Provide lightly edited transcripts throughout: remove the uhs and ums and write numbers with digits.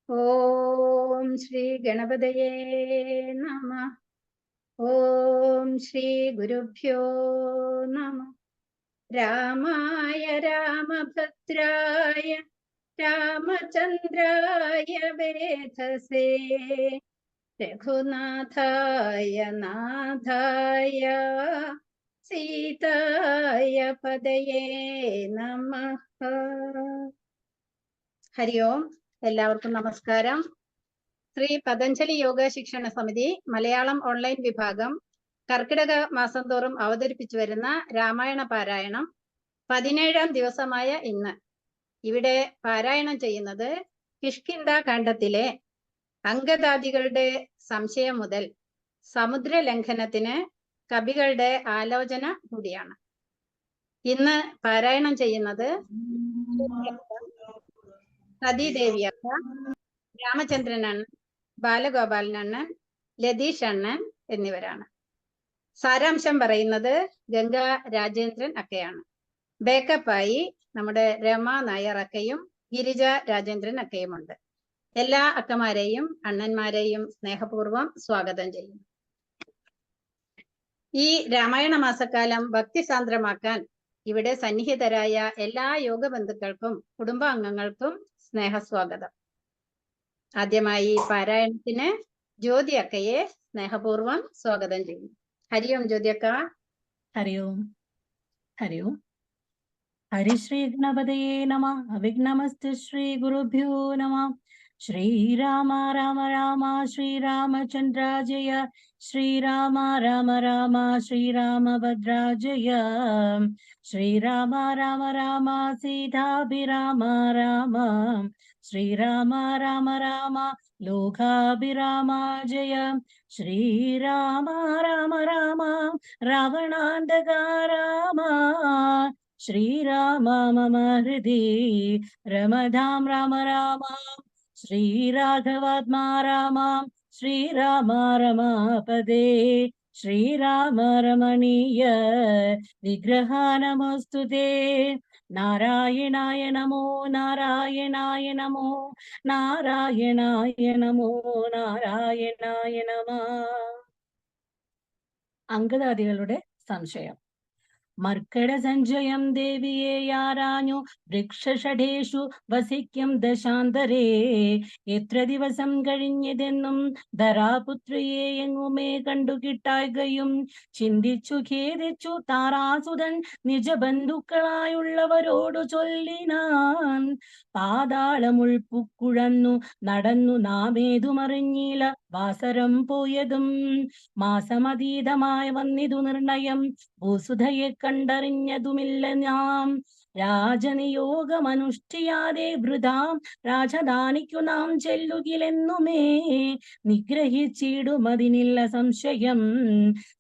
ഓം ശ്രീ ഗണപതയേ നമഃ. ഓം ശ്രീ ഗുരുഭ്യോ നമഃ. രാമായ രാമഭദ്രായ രാമചന്ദ്രായ വേധസേ രഘുനാഥായ നാഥായ സീതായ പദയേ നമഃ. ഹരി ഓം. എല്ലാവർക്കും നമസ്കാരം. ശ്രീ പതഞ്ജലി യോഗ ശിക്ഷണ സമിതി മലയാളം ഓൺലൈൻ വിഭാഗം കർക്കിടക മാസം തോറും അവതരിപ്പിച്ചു വരുന്ന രാമായണ പാരായണം 17ാം ദിവസമായ ഇന്ന് ഇവിടെ പാരായണം ചെയ്യുന്നത് കിഷ്കിന്ധ കാണ്ഡത്തിലെ അംഗദാദികളുടെ സംശയം മുതൽ സമുദ്ര ലംഘനത്തിന് കവികളുടെ ആലോചന കൂടിയാണ്. ഇന്ന് പാരായണം ചെയ്യുന്നത് സതീദേവി അക്ക, രാമചന്ദ്രൻ അണ്ണൻ, ബാലഗോപാലൻ അണ്ണൻ, ലതീഷ് അണ്ണൻ എന്നിവരാണ്. സാരാംശം പറയുന്നത് ഗംഗാ രാജേന്ദ്രൻ അക്കയാണ്. ബേക്കപ്പായി നമ്മുടെ രമ നായർ അക്കയും ഗിരിജ രാജേന്ദ്രൻ അക്കയുമുണ്ട്. എല്ലാ അക്കമാരെയും അണ്ണന്മാരെയും സ്നേഹപൂർവ്വം സ്വാഗതം ചെയ്യുന്നു. ഈ രാമായണ മാസക്കാലം ഭക്തിസാന്ദ്രമാക്കാൻ ഇവിടെ സന്നിഹിതരായ എല്ലാ യോഗബന്ധുക്കൾക്കും കുടുംബാംഗങ്ങൾക്കും സ്നേഹസ്വാഗതം. ആദ്യമായി പാരായണത്തിന് ജ്യോതി അക്കയെ സ്നേഹപൂർവ്വം സ്വാഗതം ചെയ്യുന്നു. ഹരി ഓം ജ്യോതി അക്ക. ഹരി ഓം. ഹരി ഓം. ഹരി ശ്രീ ഗണപതയേ നമഃ. അവിഘ്നമസ്തു ശ്രീ ഗുരുഭ്യോ നമഃ. ശ്രീരാമ രാമ രാമ ശ്രീരാമചന്ദ്ര ജയ. ശ്രീരാമ രാമ രാമ ശ്രീരാമഭദ്ര ജയ. ശ്രീരാമ രാമ രാമ സീതാഭിരാമ രാമ. ശ്രീരാമ രാമ രാമ ലോകാഭിരാമ ജയ. ശ്രീരാമ രാമ രാമ രാവണാന്തക രാമ. ശ്രീരാമ മമ ഹൃദി രമതാം രാമ രാമ. ശ്രീരാഘവാത്മാ രാമ ശ്രീരാമ രമാപദേ. ശ്രീരാമ രമണീയ വിഗ്രഹ നമോസ്തുതേ. നാരായണായ നമോ നാരായണായ നമോ നാരായണായ നമോ നാരായണായ നമഃ. അംഗദാദികളുടെ സംശയം. മർക്കട സഞ്ജയം ദേവിയെ യാരാഞ്ഞു വൃക്ഷഷഠേഷു വസിക്കും ദശാന്തരേ. എത്ര ദിവസം കഴിഞ്ഞതെന്നും ധരാപുത്രിയെ എങ്ങുമേ കണ്ടുകിട്ടായ്കയും ചിന്തിച്ചു ഖേദിച്ചു താരാസുതൻ നിജബന്ധുക്കളായുള്ളവരോടു ചൊല്ലിനാൻ. പാതാളമുൾപ്പുക്കുഴന്നു നടന്നു നാമേതുമറിഞ്ഞില്ല വാസരം പോയതും. മാസമതീതമായി വന്നിതു നിർണയം ഭൂസുധയെ കണ്ടറിഞ്ഞതുമില്ല നാം. രാജനിയോഗമനുഷ്ഠിയാതെ വൃഥാം രാജധാനിക്കു നാം ചെല്ലുകിലെന്നുമേ നിഗ്രഹിച്ചിടുമതിനില്ല സംശയം.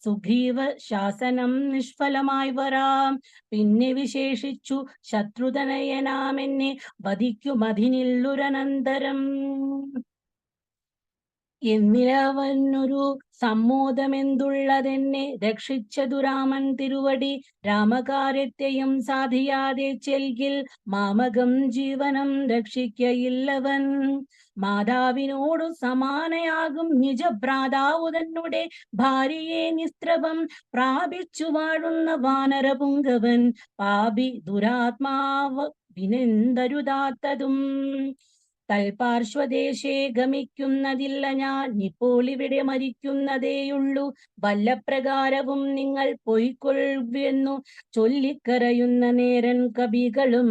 സുഗ്രീവ ശാസനം നിഷ്ഫലമായി വരാം. പിന്നെ വിശേഷിച്ചു ശത്രുതനയനാമെന്നെ വധിക്കുമതിനില്ലുരനന്തരം. എന്നിലവനൊരു സമ്മോദമെന്തുള്ളതെന്നെ രക്ഷിച്ചതു രാമൻ തിരുവടി. രാമകാര്യത്തെയും സാധിയാതെ ചെൽകിൽ മാമകം ജീവനം രക്ഷിക്കയില്ലവൻ. മാതാവിനോടു സമാനയാകും നിജഭ്രാതാവു തന്നെ ഭാര്യയെ നിസ്ത്രവം പ്രാപിച്ചു വാഴുന്ന വാനരപുങ്കവൻ. പാപി ദുരാത്മാവ് വിനന്തരുതാത്തതും. തൽപാർശ്വദേശേ ഗമിക്കുന്നതില്ല ഞാൻ. ഇപ്പോൾ ഇവിടെ മരിക്കുന്നതേയുള്ളൂ. വല്ലപ്രകാരവും നിങ്ങൾ പൊയ്ക്കൊള്ളുവെന്നു ചൊല്ലിക്കരയുന്ന നേരൻ കവികളും.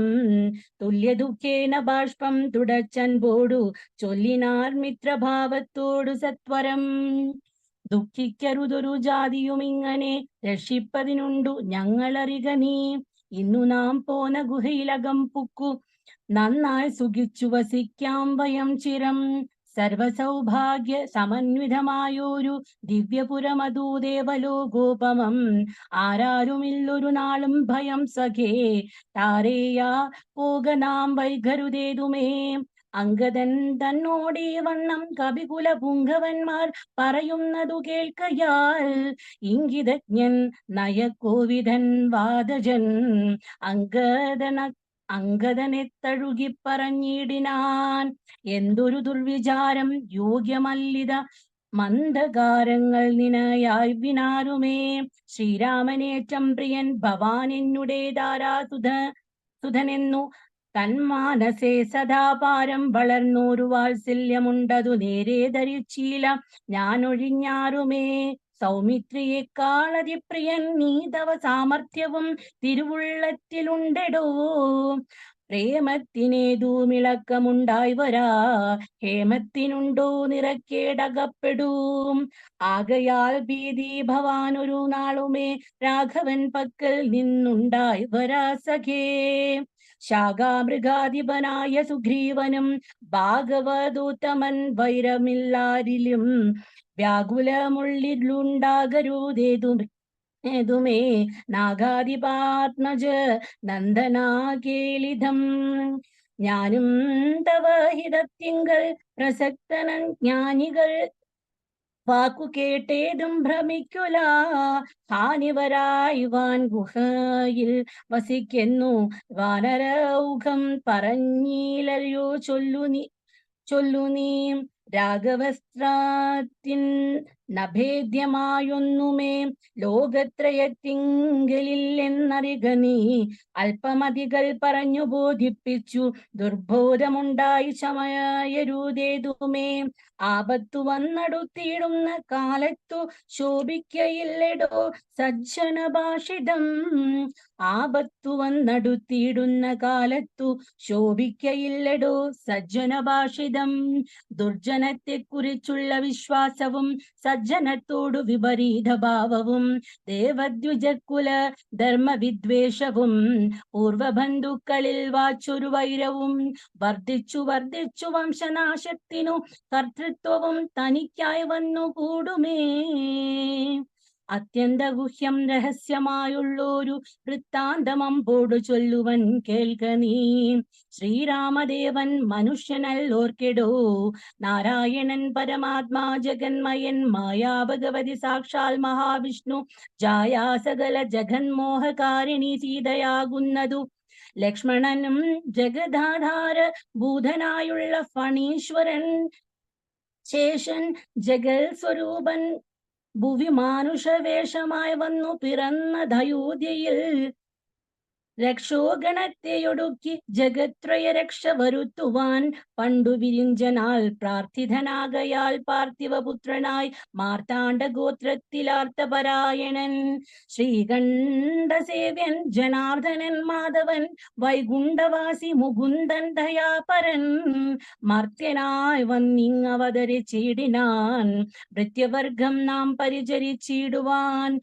തുല്യ ദുഃഖേന ബാഷ്പം തുടച്ചൻപോടു ചൊല്ലിനാർ മിത്രഭാവത്തോടു സത്വരം. ദുഃഖിക്കരുതൊരു ജാതിയുമിങ്ങനെ രക്ഷിപ്പതിനുണ്ടു ഞങ്ങളറിക നീ. ഇന്നു നാം പോന ഗുഹയിലകം പുക്കു നന്നായി സുഖിച്ചു വസിക്കാം വയം ചിരം. സർവസൗഭാഗ്യ സമന്വിതമായൊരു ദിവ്യപുരമധൂദേവലോകോപമം. ആരാരുമില്ലൊരു നാളും ഭയം സഖേ താരേയാ പോക നാം വൈകരുതേതുമേ. അംഗദൻ തന്നോടീ വണ്ണം കവികുല പുങ്കവന്മാർ പറയുന്നതു കേൾക്കയാൽ. ഇംഗിതജ്ഞൻ നയകോവിദൻ വാദജൻ അംഗദന അങ്കദനെ തഴുകി പറഞ്ഞിടിനാൻ. എന്തൊരു ദുർവിചാരം യോഗ്യമല്ലിത മന്ദകാരങ്ങൾ നിനയായി വിനാരുമേ. ശ്രീരാമനേറ്റം പ്രിയൻ ഭവാൻ സുധനെന്നു തന്മാനസേ സദാപാരം വളർന്നോരു വാത്സല്യമുണ്ടതു നേരെ ധരിച്ചീല ഞാൻ ഒഴിഞ്ഞാറുമേ. സൗമിത്രിയെക്കാളതിപ്രിയൻ നീ തവ സാമർഥ്യവും തിരുവുള്ളത്തിലുണ്ടെടോ. പ്രേമത്തിനേതൂമിളക്കമുണ്ടായി വരാ ഹേമത്തിനുണ്ടോ നിറക്കേടകപ്പെടും. ആകയാൽ ഭീതി ഭവാൻ ഒരു നാളുമേ രാഘവൻ പക്കൽ നിന്നുണ്ടായി വരാ സഖേ. ശാഖാമൃഗാധിപനായ സുഗ്രീവനും ഭാഗവതോത്തമൻ വൈരമില്ലാരിലും വ്യാകുലമുള്ളിലുണ്ടാകരുതേതുമേ നാഗാധിപാത്മജ നന്ദനാകേളിതം. ഞാനും തവ ഹിതത്തിങ്കൽ പ്രസക്തന ജ്ഞാനികൾ വാക്കു കേട്ടേതും ഭ്രമിക്കുല. ഹാനിവരായിവാൻ ഗുഹയിൽ വസിക്കുന്നു വാനരൗഘം പറഞ്ഞീലയോ ചൊല്ലു നീ. രാഘവസ്ത്രത്തിൻ നഭേദ്യമായൊന്നുമേ ലോകത്രയത്തിങ്കലില്ലെന്നറിക നീ. അല്പമതികൾ പറഞ്ഞു ബോധിപ്പിച്ചു ദുർബോധമുണ്ടായി ചമയരുതേതുമേ. ആപത്തു വന്നടുത്തിടുന്ന കാലത്തു ശോഭിക്കയില്ലെടോ സജ്ജന ഭാഷിതം. ആപത്തു വന്നടുത്തിടുന്ന കാലത്തു ശോഭിക്കയില്ലെടോ സജ്ജന ഭാഷിതം. ദുർജനത്തെ കുറിച്ചുള്ള വിശ്വാസവും സജ്ജനത്തോടു വിപരീത ഭാവവും ദേവദ്വിജകുല ധർമ്മവിദ്വേഷവും പൂർവബന്ധുക്കളിൽ വാച്ചൊരു വൈരവും വർദ്ധിച്ചു വംശനാശത്തിനു കർത്തൃത്വവും തനിക്കായി വന്നുകൂടുമേ. അത്യന്തഗുഹ്യം രഹസ്യമായുള്ളൊരു വൃത്താന്തമമ്പോടു ചൊല്ലുവൻ കേൾക്ക നീ. ശ്രീരാമദേവൻ മനുഷ്യനല്ലോർക്കെടോ നാരായണൻ പരമാത്മാ ജഗന്മയൻ മായാ ഭഗവതി സാക്ഷാൽ മഹാവിഷ്ണു ജായാ സകല ജഗന്മോഹകാരിണി സീതയാകുന്നതു. ലക്ഷ്മണനും ജഗദാധാര ഭൂതനായുള്ള ഫണീശ്വരൻ ശേഷൻ ജഗൽ സ്വരൂപൻ ഭുവി മാനുഷവേഷമായി വന്നു പിറന്നതയോധ്യയിൽ. രക്ഷോഗണത്തെയൊടുക്കി ജഗത്രയ രക്ഷ വരുത്തുവാൻ പണ്ടു വിരിഞ്ചനാൽ പ്രാർത്ഥിതനാകയാൽ പാർത്ഥിവപുത്രനായി മാർത്താണ്ഡ ഗോത്രത്തിലാർത്തപരായണൻ ശ്രീകണ്ഠസേവ്യൻ ജനാർദ്ദനൻ മാധവൻ വൈകുണ്ഠവാസി മുകുന്ദൻ ദയാപരൻ മർത്യനായി വന്നിങ്ങവതരിച്ചിടിനാൻ ഭൃത്യവർഗം നാം പരിചരിച്ചിടുവാൻ.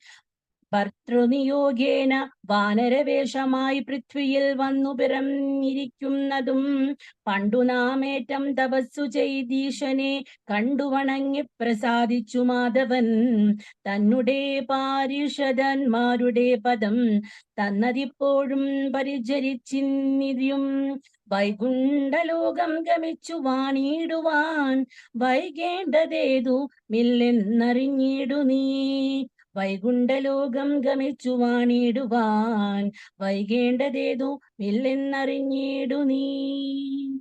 ഭർത്തൃനിയോഗേന വാനരവേഷമായി പൃഥ്വിയിൽ വന്നു പിറന്നിരിക്കുന്നതും പണ്ടു നാമേറ്റം തപസ്സു ചെയ്തീശനെ കണ്ടു വണങ്ങി പ്രസാദിച്ചു മാധവൻ. തന്നുടെ പാരിഷദന്മാരുടെ പദം തന്നതിപ്പോഴും പരിചരിച്ചിന്നിയും വൈകുണ്ഠലോകം ഗമിച്ചു വാണിടുവാൻ വൈകേണ്ടതേതു മില്ലെന്നറിഞ്ഞിടു നീ. വൈകുണ്ഠലോകം ഗമിച്ചു വാണിടുവാൻ വൈകേണ്ടതേതു മില്ലെന്നറിഞ്ഞിടു നീ.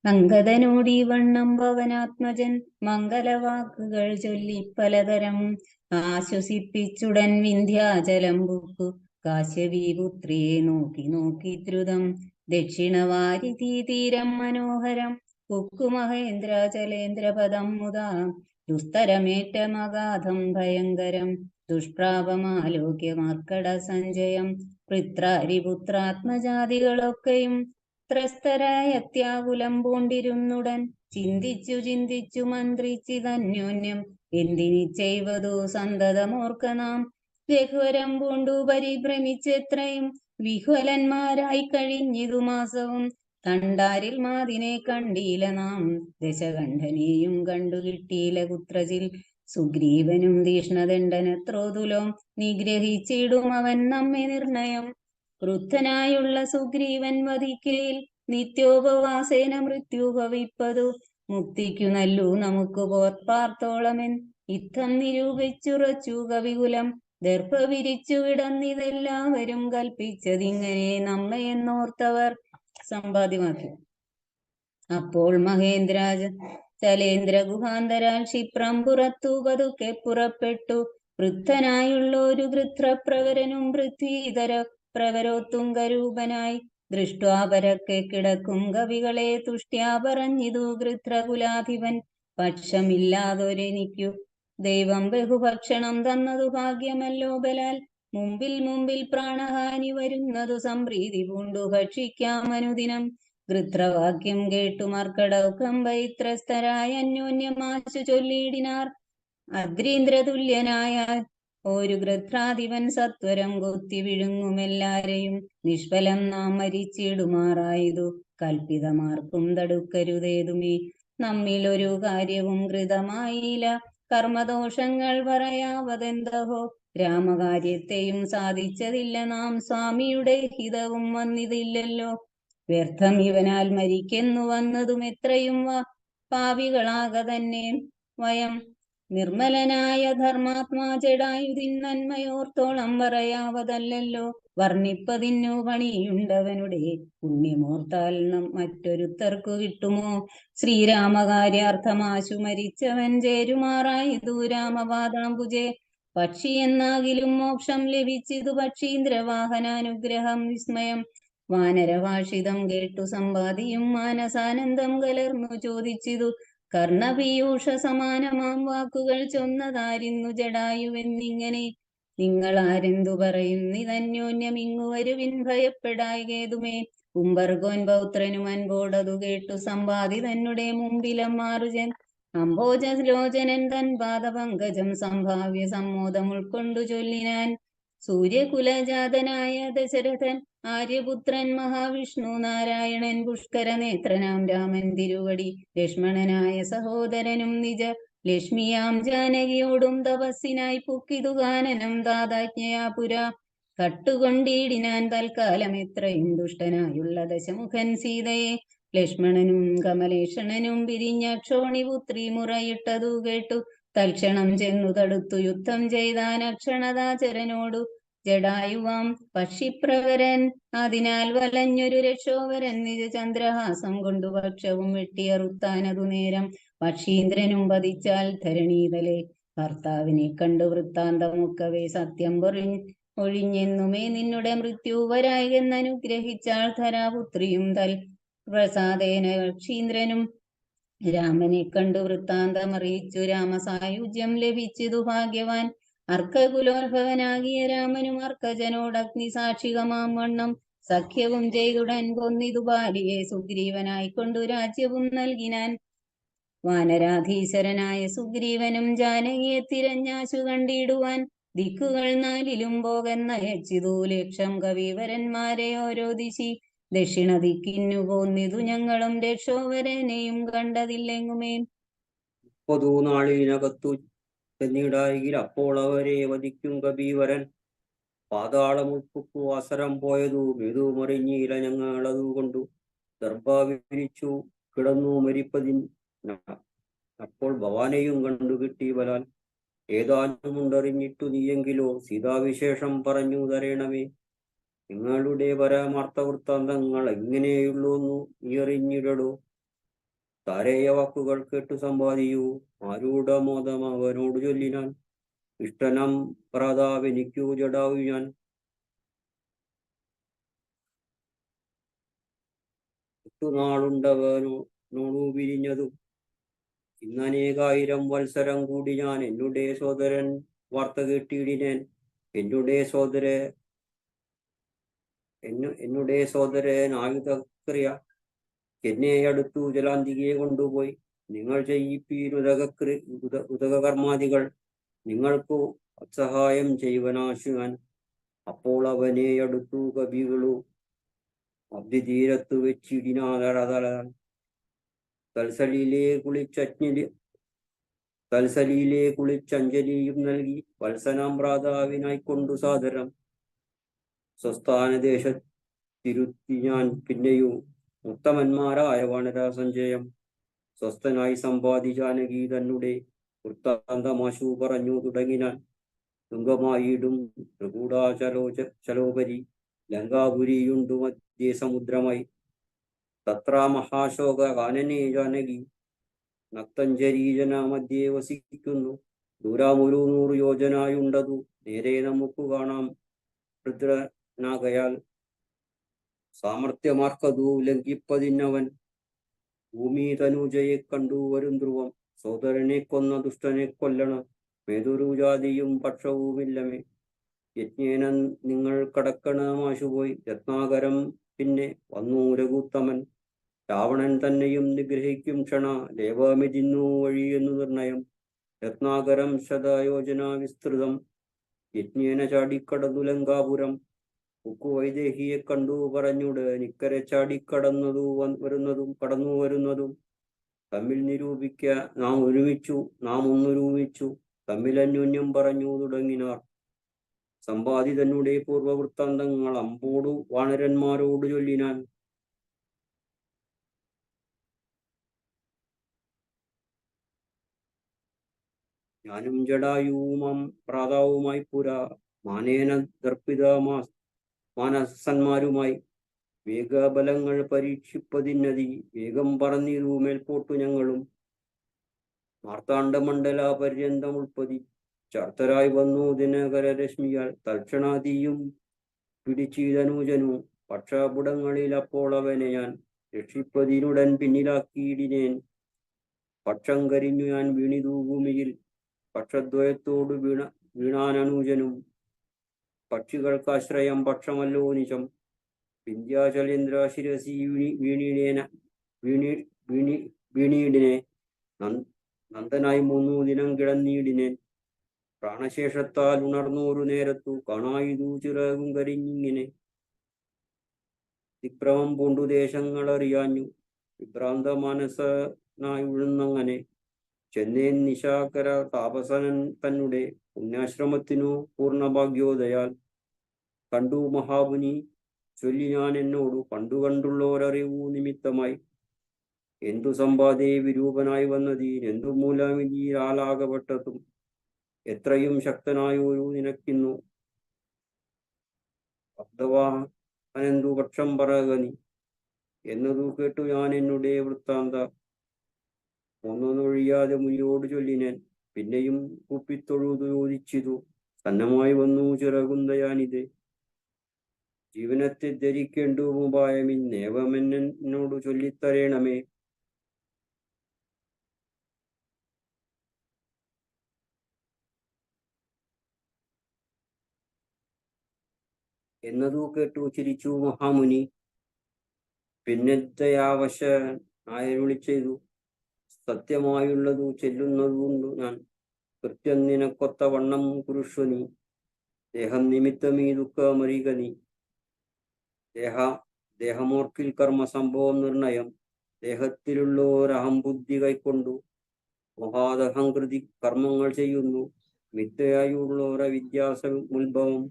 അങ്കദനോടീ വണ്ണം പവനാത്മജൻ മംഗലവാക്കുകൾ ചൊല്ലി പലതരം ആശ്വസിപ്പിച്ചുടൻ വിന്ധ്യാചലം പുക്കു കാശ്യപീപുത്രിയെ നോക്കി ദ്രുതം. ദക്ഷിണവാരിധി തീരം മനോഹരം പുക്കു മഹേന്ദ്രാചലേന്ദ്രപദം മുതാ. ദുസ്തരമേറ്റമഗാധം ഭയങ്കരം ദുഷ്പ്രാപമാലോക്യ മർക്കട സഞ്ജയം. പുത്രാത്മജാതികളൊക്കെയും ത്രസ്തരായ അത്യാകുലം പൂണ്ടിരുന്നുടൻ ചിന്തിച്ചു മന്ത്രിച്ചിതന്യോന്യം എന്തിനി ചെയ്വതോ സന്തതമോർക്ക നാം. രഘുവരം പൂണ്ടു പരിഭ്രമിച്ചെത്രയും വിഹ്വലന്മാരായി കഴിഞ്ഞിതു മാസവും. കണ്ടാരിൽ മാതിനെ കണ്ടീല നാം ദശകണ്ഠനെയും കണ്ടു കിട്ടീല കുത്രചിൽ. സുഗ്രീവനും തീഷ്ണദണ്ഡനത്രോതുലോം നിഗ്രഹിച്ചിടും അവൻ നമ്മെ നിർണയം. ക്രുദ്ധനായുള്ള സുഗ്രീവൻ വധിക്കയിൽ നിത്യോപവാസേന മൃത്യു ഭവിപ്പതു. മുക്തിക്കു നല്ലു നമുക്ക് പാർത്തോളമെൻ ഇത്തം നിരൂപിച്ചുറച്ചു കവികുലം. ദർഭ വിരിച്ചു കിടന്നിതെല്ലാവരും കൽപ്പിച്ചതിങ്ങനെ നമ്മയെന്നോർത്തവർ. സമ്പാദ്യമാക്കി. അപ്പോൾ മഹേന്ദ്രാജ ചലേന്ദ്ര ഗുഹാന്തരാൽ ക്ഷിപ്രം പുറത്തു പതുക്കെ പുറപ്പെട്ടു. വൃദ്ധനായുള്ളൊരു ഗൃത്രപ്രവരനും പൃഥ്വീധര പ്രവരോത്തുംഗരൂപനായി ദൃഷ്ട്വാ പരക്കെ കിടക്കും കവികളെ തുഷ്ട്യാ പറഞ്ഞിതു ഗൃത്രകുലാധിപൻ. പക്ഷമില്ലാതൊരെനിക്കു ദൈവം ബഹുഭക്ഷണം തന്നതു ഭാഗ്യമല്ലോ ബലാൽ. മുമ്പിൽ പ്രാണഹാനി വരുന്നതു സംപ്രീതി പൂണ്ടു ഭക്ഷിക്കാമനുദിനം. ഗൃത്രവാക്യം കേട്ടു മർക്കടൗക്കം വൈത്രസ്തരായ അന്യോന്യമാശു ചൊല്ലിയിടിനാർ. അദ്രീന്ദ്രതുല്യനായ ഒരു ഗൃത്രാധിപൻ സത്വരം കൊത്തി വിഴുങ്ങുമെല്ലാരെയും. നിഷ്ഫലം നാം മരിച്ചിടുമാറായതു കൽപ്പിതമാർക്കും തടുക്കരുതേതുമേ. നമ്മിലൊരു കാര്യവും കൃതമായില്ല, കർമ്മദോഷങ്ങൾ പറയാവതെന്തഹോ. രാമകാര്യത്തെയും സാധിച്ചതില്ല നാം, സ്വാമിയുടെ ഹിതവും വന്നിതില്ലല്ലോ. വ്യർത്ഥം ഇവനാൽ മരിക്കെന്നു വന്നതും എത്രയും പാപികളാക തന്നെ വയം. നിർമ്മലനായ ധർമാത്മാ ജടായുധിൻ നന്മയോർത്തോളം പറയാവതല്ലോ. വർണ്ണിപ്പതിന്നു പണിയുണ്ടവനുടെ പുണ്യമോർത്താൽ മറ്റൊരുത്തർക്കു കിട്ടുമോ. ശ്രീരാമകാര്യാർത്ഥമാശു മരിച്ചവൻ ചേരുമാറായതു രാമപാദാംബുജേ. പക്ഷിയെന്നാകിലും മോക്ഷം ലഭിച്ചിതു പക്ഷീന്ദ്രവാഹനാനുഗ്രഹം വിസ്മയം. വാനരഭാഷിതം കേട്ടു സമ്പാദിയും മാനസാനന്ദം കലർന്നു ചോദിച്ചിതു. കർണപീയൂഷ സമാനമാം വാക്കുകൾ ചൊന്നതാരിന്നു ജടായുവെന്നിങ്ങനെ. നിങ്ങളാരെന്തു പറയുന്നിതന്യോന്യം ഇങ്ങു വരുവിൻ ഭയപ്പെടായകേതുമേ. കുംഭർഗോൻ പൗത്രനും അൻപോടതു കേട്ടു സമ്പാദി തന്നെ മുമ്പിലമ്മാറുജൻ. അംഭോജലോചനൻ തൻ പാദപങ്കജം സംഭാവ്യ സമ്മോദം ഉൾക്കൊണ്ടു ചൊല്ലിനാൻ. സൂര്യകുലജാതനായ ദശരഥൻ ആര്യപുത്രൻ മഹാവിഷ്ണു നാരായണൻ പുഷ്കരനേത്രനാം രാമൻ തിരുവടി ലക്ഷ്മണനായ സഹോദരനും നിജ ലക്ഷ്മിയാം ജാനകിയോടും തപസ്സിനായി പുക്കിതു കാനനം താതാജ്ഞയാ പുരാ. കട്ടുകൊണ്ടിടിനാൻ തൽക്കാലം എത്രയും ദുഷ്ടനായുള്ള ദശമുഖൻ സീതയെ. ലക്ഷ്മണനും കമലേഷണനും പിരിഞ്ഞ ക്ഷോണിപുത്രി മുറയിട്ടതു കേട്ടു തൽക്ഷണം ചെന്നു തടുത്തു യുദ്ധം ചെയ്താൻ അക്ഷണതാചരനോടു ജടായുവാം പക്ഷിപ്രവരൻ. അതിനാൽ വലഞ്ഞൊരു രക്ഷോവരൻ നിജ ചന്ദ്രഹാസം കൊണ്ടു പക്ഷവും വെട്ടിയറുത്താനതു നേരം. പക്ഷീന്ദ്രനും പതിച്ചാൽ ധരണീതലെ ഭർത്താവിനെ കണ്ടു വൃത്താന്തമൊക്കവേ സത്യം ഒഴിഞ്ഞെന്നുമേ നിന്നുടെ മൃത്യു വരായെന്നനുഗ്രഹിച്ചാൾ ധരാപുത്രിയും. തൽ പ്രസാദേന പക്ഷീന്ദ്രനും രാമനെ കണ്ടു വൃത്താന്തമറിയിച്ചു. രാമസായുജ്യം ലഭിച്ചിതു ഭാഗ്യവാൻ. അർക്കകുലോത്ഭവനാകിയ രാമനും അർക്കജനോടഗ്നി സാക്ഷികമാം വണ്ണം സഖ്യവും ചെയ്തുടൻ കൊന്നിതു ബാലിയെ സുഗ്രീവനായിക്കൊണ്ടു രാജ്യവും നൽകിനാൻ. വാനരാധീശ്വരനായ സുഗ്രീവനും ജാനകിയെ തിരഞ്ഞാശു കണ്ടിടുവാൻ ദിക്കുകൾ നാലിലും പോകെന്നയച്ചിതു ലക്ഷം കവിവരന്മാരെ ഓരോ ദിശി. ദക്ഷിണ ദിക്കിന്നു പോന്നിതു ഞങ്ങളും രക്ഷോവരനെയും കണ്ടതില്ലെങ്ങുമേ. 30 നാളിനകത്തു ചെന്നിടായെങ്കിൽ അപ്പോൾ അവരെ വധിക്കും കബീവരൻ. പാതാളം ഉൾപ്പുക്കു അവസരം പോയതു മെതുമറിഞ്ഞീല ഞങ്ങളതു കൊണ്ടു. ദർഭ വിരിച്ചു കിടന്നു മരിപ്പതിൻ അപ്പോൾ ഭവാനെയും കണ്ടു കിട്ടി ബലാൽ. ഏതാനുമുണ്ടറിഞ്ഞിട്ടു നീയെങ്കിലോ സീതാവിശേഷം പറഞ്ഞു തരേണമേ. നിങ്ങളുടെ പരമാർത്ഥ വൃത്താന്തങ്ങൾ എങ്ങനെയുള്ളൂന്നു നീ അറിഞ്ഞിടടോ. താരേയ വാക്കുകൾ കേട്ടു സമ്പാദിയൂ ആരൂഢമോദം അവനോട് ചൊല്ലിനാൻ. ഇഷ്ടനം പ്രാതാവെനിക്കു ജടാവു ഞാൻ. നാളുണ്ടവനോടു പിരിഞ്ഞതും ഇന്നനേകായിരം വത്സരം കൂടി ഞാൻ എന്നുടെ സോദരൻ വാർത്ത കേട്ടിടിനേൻ. എന്നുടെ സോദരൻ ആയുധക്രിയ എന്നെ അടുത്തു ജലാന്തികയെ കൊണ്ടുപോയി. നിങ്ങൾ ചെയ്യിപ്പീൻ ഉദകകർമാദികൾ, നിങ്ങൾക്കു അസഹായം ചെയ്വനാശുവാൻ. അപ്പോൾ അവനെ അടുത്തു കവികളു അബ്ദിതീരത്തു വെച്ചിടിനാതളതളാൻ. തൽസലിയിലെ കുളിച്ചഞ്ജലിയും നൽകി വത്സനാം ഭ്രാതാവിനായിക്കൊണ്ടു സാദരം. സ്വസ്ഥാനദേശത്തിരുത്തി ഞാൻ പിന്നെയും ഉത്തമന്മാരായ വാനരസഞ്ചയം. സ്വസ്ഥനായി സമ്പാദി ജാനകി തന്നെ വൃത്താന്തമാശു പറഞ്ഞു തുടങ്ങിനാൻ. തുങ്കമായിടും ത്രികൂടാചലോപരി ലങ്കാപുരിയുണ്ടു മധ്യേ സമുദ്രമായി. തത്ര മഹാശോക കാനനേ ജാനകി നക്തഞ്ജരീജന മധ്യേ വസിക്കുന്നു. ദൂരാമൊരു 100 യോജനായുണ്ടതു നേരെ നമുക്ക് കാണാം രുദ്രനാകയാൽ. സാമർത്ഥ്യമാർക്കതു ലംഘിപ്പതിന്നവൻ ഭൂമി തനുജയെ കണ്ടു വരും ധ്രുവം. സോദരനെ കൊന്ന ദുഷ്ടനെ കൊല്ലണം, മേതൊരു ജാതിയും പക്ഷവുമില്ലമേ. യജ്ഞേന നിങ്ങൾ കടക്കണമാശുപോയി രത്നാകരം പിന്നെ വന്നു രഘുത്തമൻ. രാവണൻ തന്നെയും നിഗ്രഹിക്കും ക്ഷണ ലേവമിതിന്നു വഴിയെന്നു നിർണയം. രത്നാകരം ശതയോജന വിസ്തൃതം യജ്ഞേന ചാടിക്കടന്നു ലങ്കാപുരം. ഉക്കു വൈദേഹിയെ കണ്ടു പറഞ്ഞുട് നിക്കരെ ചാടിക്കടന്നു വരുന്നതും തമ്മിൽ നിരൂപിക്ക നാം ഒന്നൊരുമിച്ചു തമ്മിലന്യോന്യം പറഞ്ഞു തുടങ്ങിനാർ. സമ്പാദി തന്നെ പൂർവവൃത്താന്തങ്ങൾ അമ്പോടു വാനരന്മാരോട് ചൊല്ലിനാൻ. ഞാനും ജടായുവും പ്രാതാവുമായി പുരാ മാനേന ദർപ്പിത മാനസന്മാരുമായി വേഗബലങ്ങൾ പരീക്ഷിപ്പതിന്നതി വേഗം പറന്നിരു മേൽപോട്ടു ഞങ്ങളും. മാർത്താണ്ഡമണ്ഡല പര്യന്തം ഉൾപ്പതി ചാർത്തരായി വന്നു ദിനകരരശ്മിയാൽ. തൽക്ഷണാദിയും പിടിച്ചീതനൂജനു പക്ഷപുടങ്ങളിൽ അപ്പോൾ അവനെ ഞാൻ രക്ഷിപ്പതിനുടൻ പിന്നിലാക്കിയിടിനേൻ. പക്ഷം കരിഞ്ഞു ഞാൻ വീണിതു ഭൂമിയിൽ പക്ഷദ്വയത്തോട് വീണാനൂജനും. പക്ഷികൾക്കാശ്രയം പക്ഷമല്ലോ നിജം വിന്ധ്യാചലേന്ദ്ര ശിരസി വീണീടിനെ. നന്ദനായി 3 ദിനം കിടന്നീടിനേൻ. പ്രാണശേഷത്താൽ ഉണർന്നോരു നേരത്തു കാണായിതു ചിറകും കരിഞ്ഞിങ്ങനെ. ദിക്രമം പൂണ്ടു ദേശങ്ങളറിയാഞ്ഞു വിഭ്രാന്ത മനസ്സനായുഴുന്നങ്ങനെ. ചെന്നേൻ നിശാകര താപസനൻ തന്നെ പുണ്യാശ്രമത്തിനു പൂർണ്ണഭാഗ്യോദയാൽ. കണ്ടു മഹാമുനി ചൊല്ലി ഞാൻ എന്നോടു കണ്ടുള്ളോരറിവു നിമിത്തമായി. എന്തു സമ്പാദേ വിരൂപനായി വന്നതീരെന്തു മൂലമിതീരാലാകപ്പെട്ടതും എത്രയും ശക്തനായൊരു നിനക്കിന്നു. അബ്ദവാനെന്തു പക്ഷം പറകനി എന്നതു കേട്ടു ഞാൻ എന്നുടെ വൃത്താന്ത ഒന്നൊഴിയാതെ മുനിയോട് ചൊല്ലിനേൻ. പിന്നെയും കുപ്പിത്തൊഴുതു ചോദിച്ചിതു സന്നമായി വന്നു ചിറകുന്തയാനിത്. ജീവനത്തെ ധരിക്കേണ്ടു ഉപായമിന്നേവമെന്നോടു ചൊല്ലിത്തരേണമേ. എന്നതു കേട്ടു ചിരിച്ചു മഹാമുനി. പിന്നത്തെയാവശനായരുളി ചെയ്തു സത്യമായുള്ളതു ചെല്ലുന്നതുകൊണ്ടു ഞാൻ. കൃത്യം നിനക്കൊത്ത വണ്ണം കുരുഷ്വനി ദേഹം നിമിത്തമീ ദുഃഖമറിക നീ. ദേഹമോർക്കിൽ കർമ്മസംഭവം നിർണയം ദേഹത്തിലുള്ളോരഹംബുദ്ധി കൈക്കൊണ്ടു മഹാദഹംകൃതി കർമ്മങ്ങൾ ചെയ്യുന്നു. മിഥ്യയായുള്ളോര വിദ്യാസമുത്ഭവം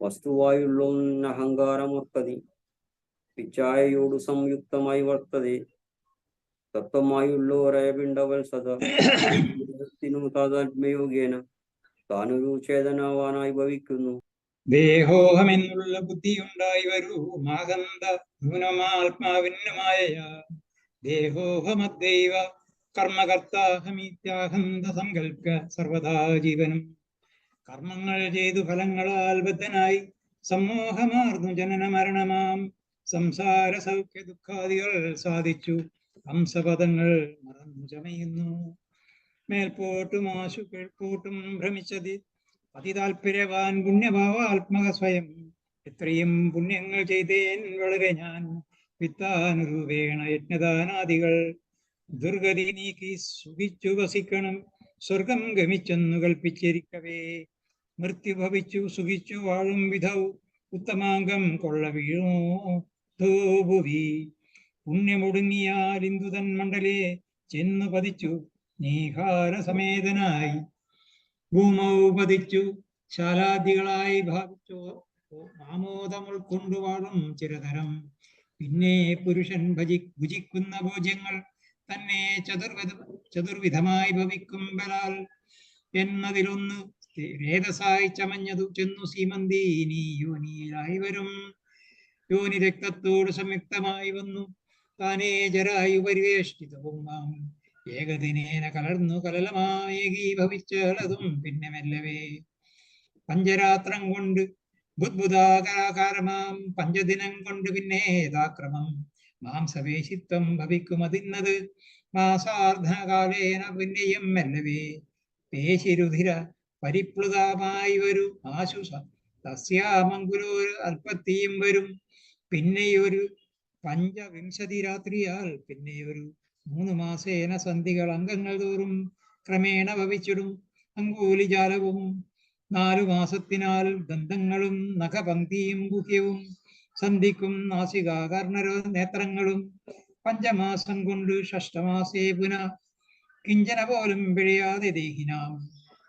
വസ്തുവായുള്ളൊന്നഹങ്കാരമോർക്കതി. പിച്ചായയോടു സംയുക്തമായി വർത്തതേ തത്വമായുള്ളോരയപിണ്ടവത്സതത്തിനു താതാത്മ്യയോഗേന താനൊരു ചേതനവാനായി ഭവിക്കുന്നു. ദേഹോഹമെന്നുള്ള ബുദ്ധിയുണ്ടായി വരൂ മാകന്ത ന്യൂനമാത്മാവിന്യമായ. ദേഹോഹമദ്ദൈവ കർമ്മകർത്താഹമിത്യാഹന്ത സങ്കൽപ്പ സർവദാ ജീവനും. കർമ്മങ്ങൾ ചെയ്തു ഫലങ്ങളാൽ ബദ്ധനായി സമ്മോഹമാർന്നു ജനന മരണമാം സംസാര സൗഖ്യ ദുഃഖാദികൾ സാധിച്ചു ഹംസപദങ്ങൾ മറന്നു ചമയുന്നു. മേൽപോട്ടും ആശു കീഴ്പോട്ടും ഭ്രമിച്ചതി അതിതാൽപര്യവാൻ പുണ്യഭാവാത്മക സ്വയം. എത്രയും പുണ്യങ്ങൾ ചെയ്തേൻ വളരെ ഞാൻ വിത്താനുരൂപേണ യജ്ഞദാനാദികൾ. ദുർഗതി നീക്കി സുഖിച്ചു വസിക്കണം സ്വർഗം ഗമിച്ചെന്നു കൽപ്പിച്ചിരിക്കവേ. മൃത്യു ഭവിച്ചു സുഖിച്ചു വാഴും വിധൗ ഉത്തമാംഗം കൊള്ള വീഴോ ഭൂവി. പുണ്യമൊടുങ്ങിയാൽ ഇന്ദുതൻ മണ്ഡലേ ചെന്നു പതിച്ചു നീഹാര സമേതനായി. ഭൂമൗ പതിച്ചു ശാലാദികളായി ഭാവിച്ചു ആമോദം ഉൾക്കൊണ്ടുവാഴും ചിരതരം. പിന്നെ പുരുഷൻ ഭുജിക്കുന്ന ഭോജ്യങ്ങൾ തന്നെ ചതുർവിധമായി ഭവിക്കും ബലാൽ എന്നതിലൊന്ന് രേതസായി ചമഞ്ഞതു ചെന്നു സീമന്തീനി യോനിയിലായി വരും. യോനി രക്തത്തോട് സംയുക്തമായി വന്നു താനേ ജരായു പരിവേഷ്ടിതവും മാം ഏകദിനേന കലർന്നു കലലമായേകീഭവിച്ചതും പിന്നെ മെല്ലവേ പഞ്ചരാത്രം കൊണ്ട് ബുദ്ബുദാകാരമാം പഞ്ചദിനം കൊണ്ട് പിന്നെ യഥാക്രമം മാംസവേശിത്വം ഭവിക്കുമതിന്നത് മാസാർദ്ധകാലേന പിന്നെയും മെല്ലവേ പേശിരുധിര പരിപ്ലുതമായി വരൂ ആശു തസ്യാമങ്കുലോരു അല്പത്തിയും വരും. പിന്നെയൊരു പഞ്ചവിംശതി രാത്രിയാൽ പിന്നെയൊരു 3 മാസേന സന്ധികൾ അംഗങ്ങൾ തോറും ക്രമേണ ഭവിച്ചിടും അങ്കൂലിജാലവും 4 മാസത്തിനാൽ ദന്തങ്ങളും നഖപംക്തിയും ഗുഹ്യവും സന്ധിക്കും നാസികാകർണരോ നേത്രങ്ങളും 5 മാസം കൊണ്ട് ഷഷ്ടമാസേ പുന കിഞ്ചന പോലും പിഴയാതെ ദേഹിനാം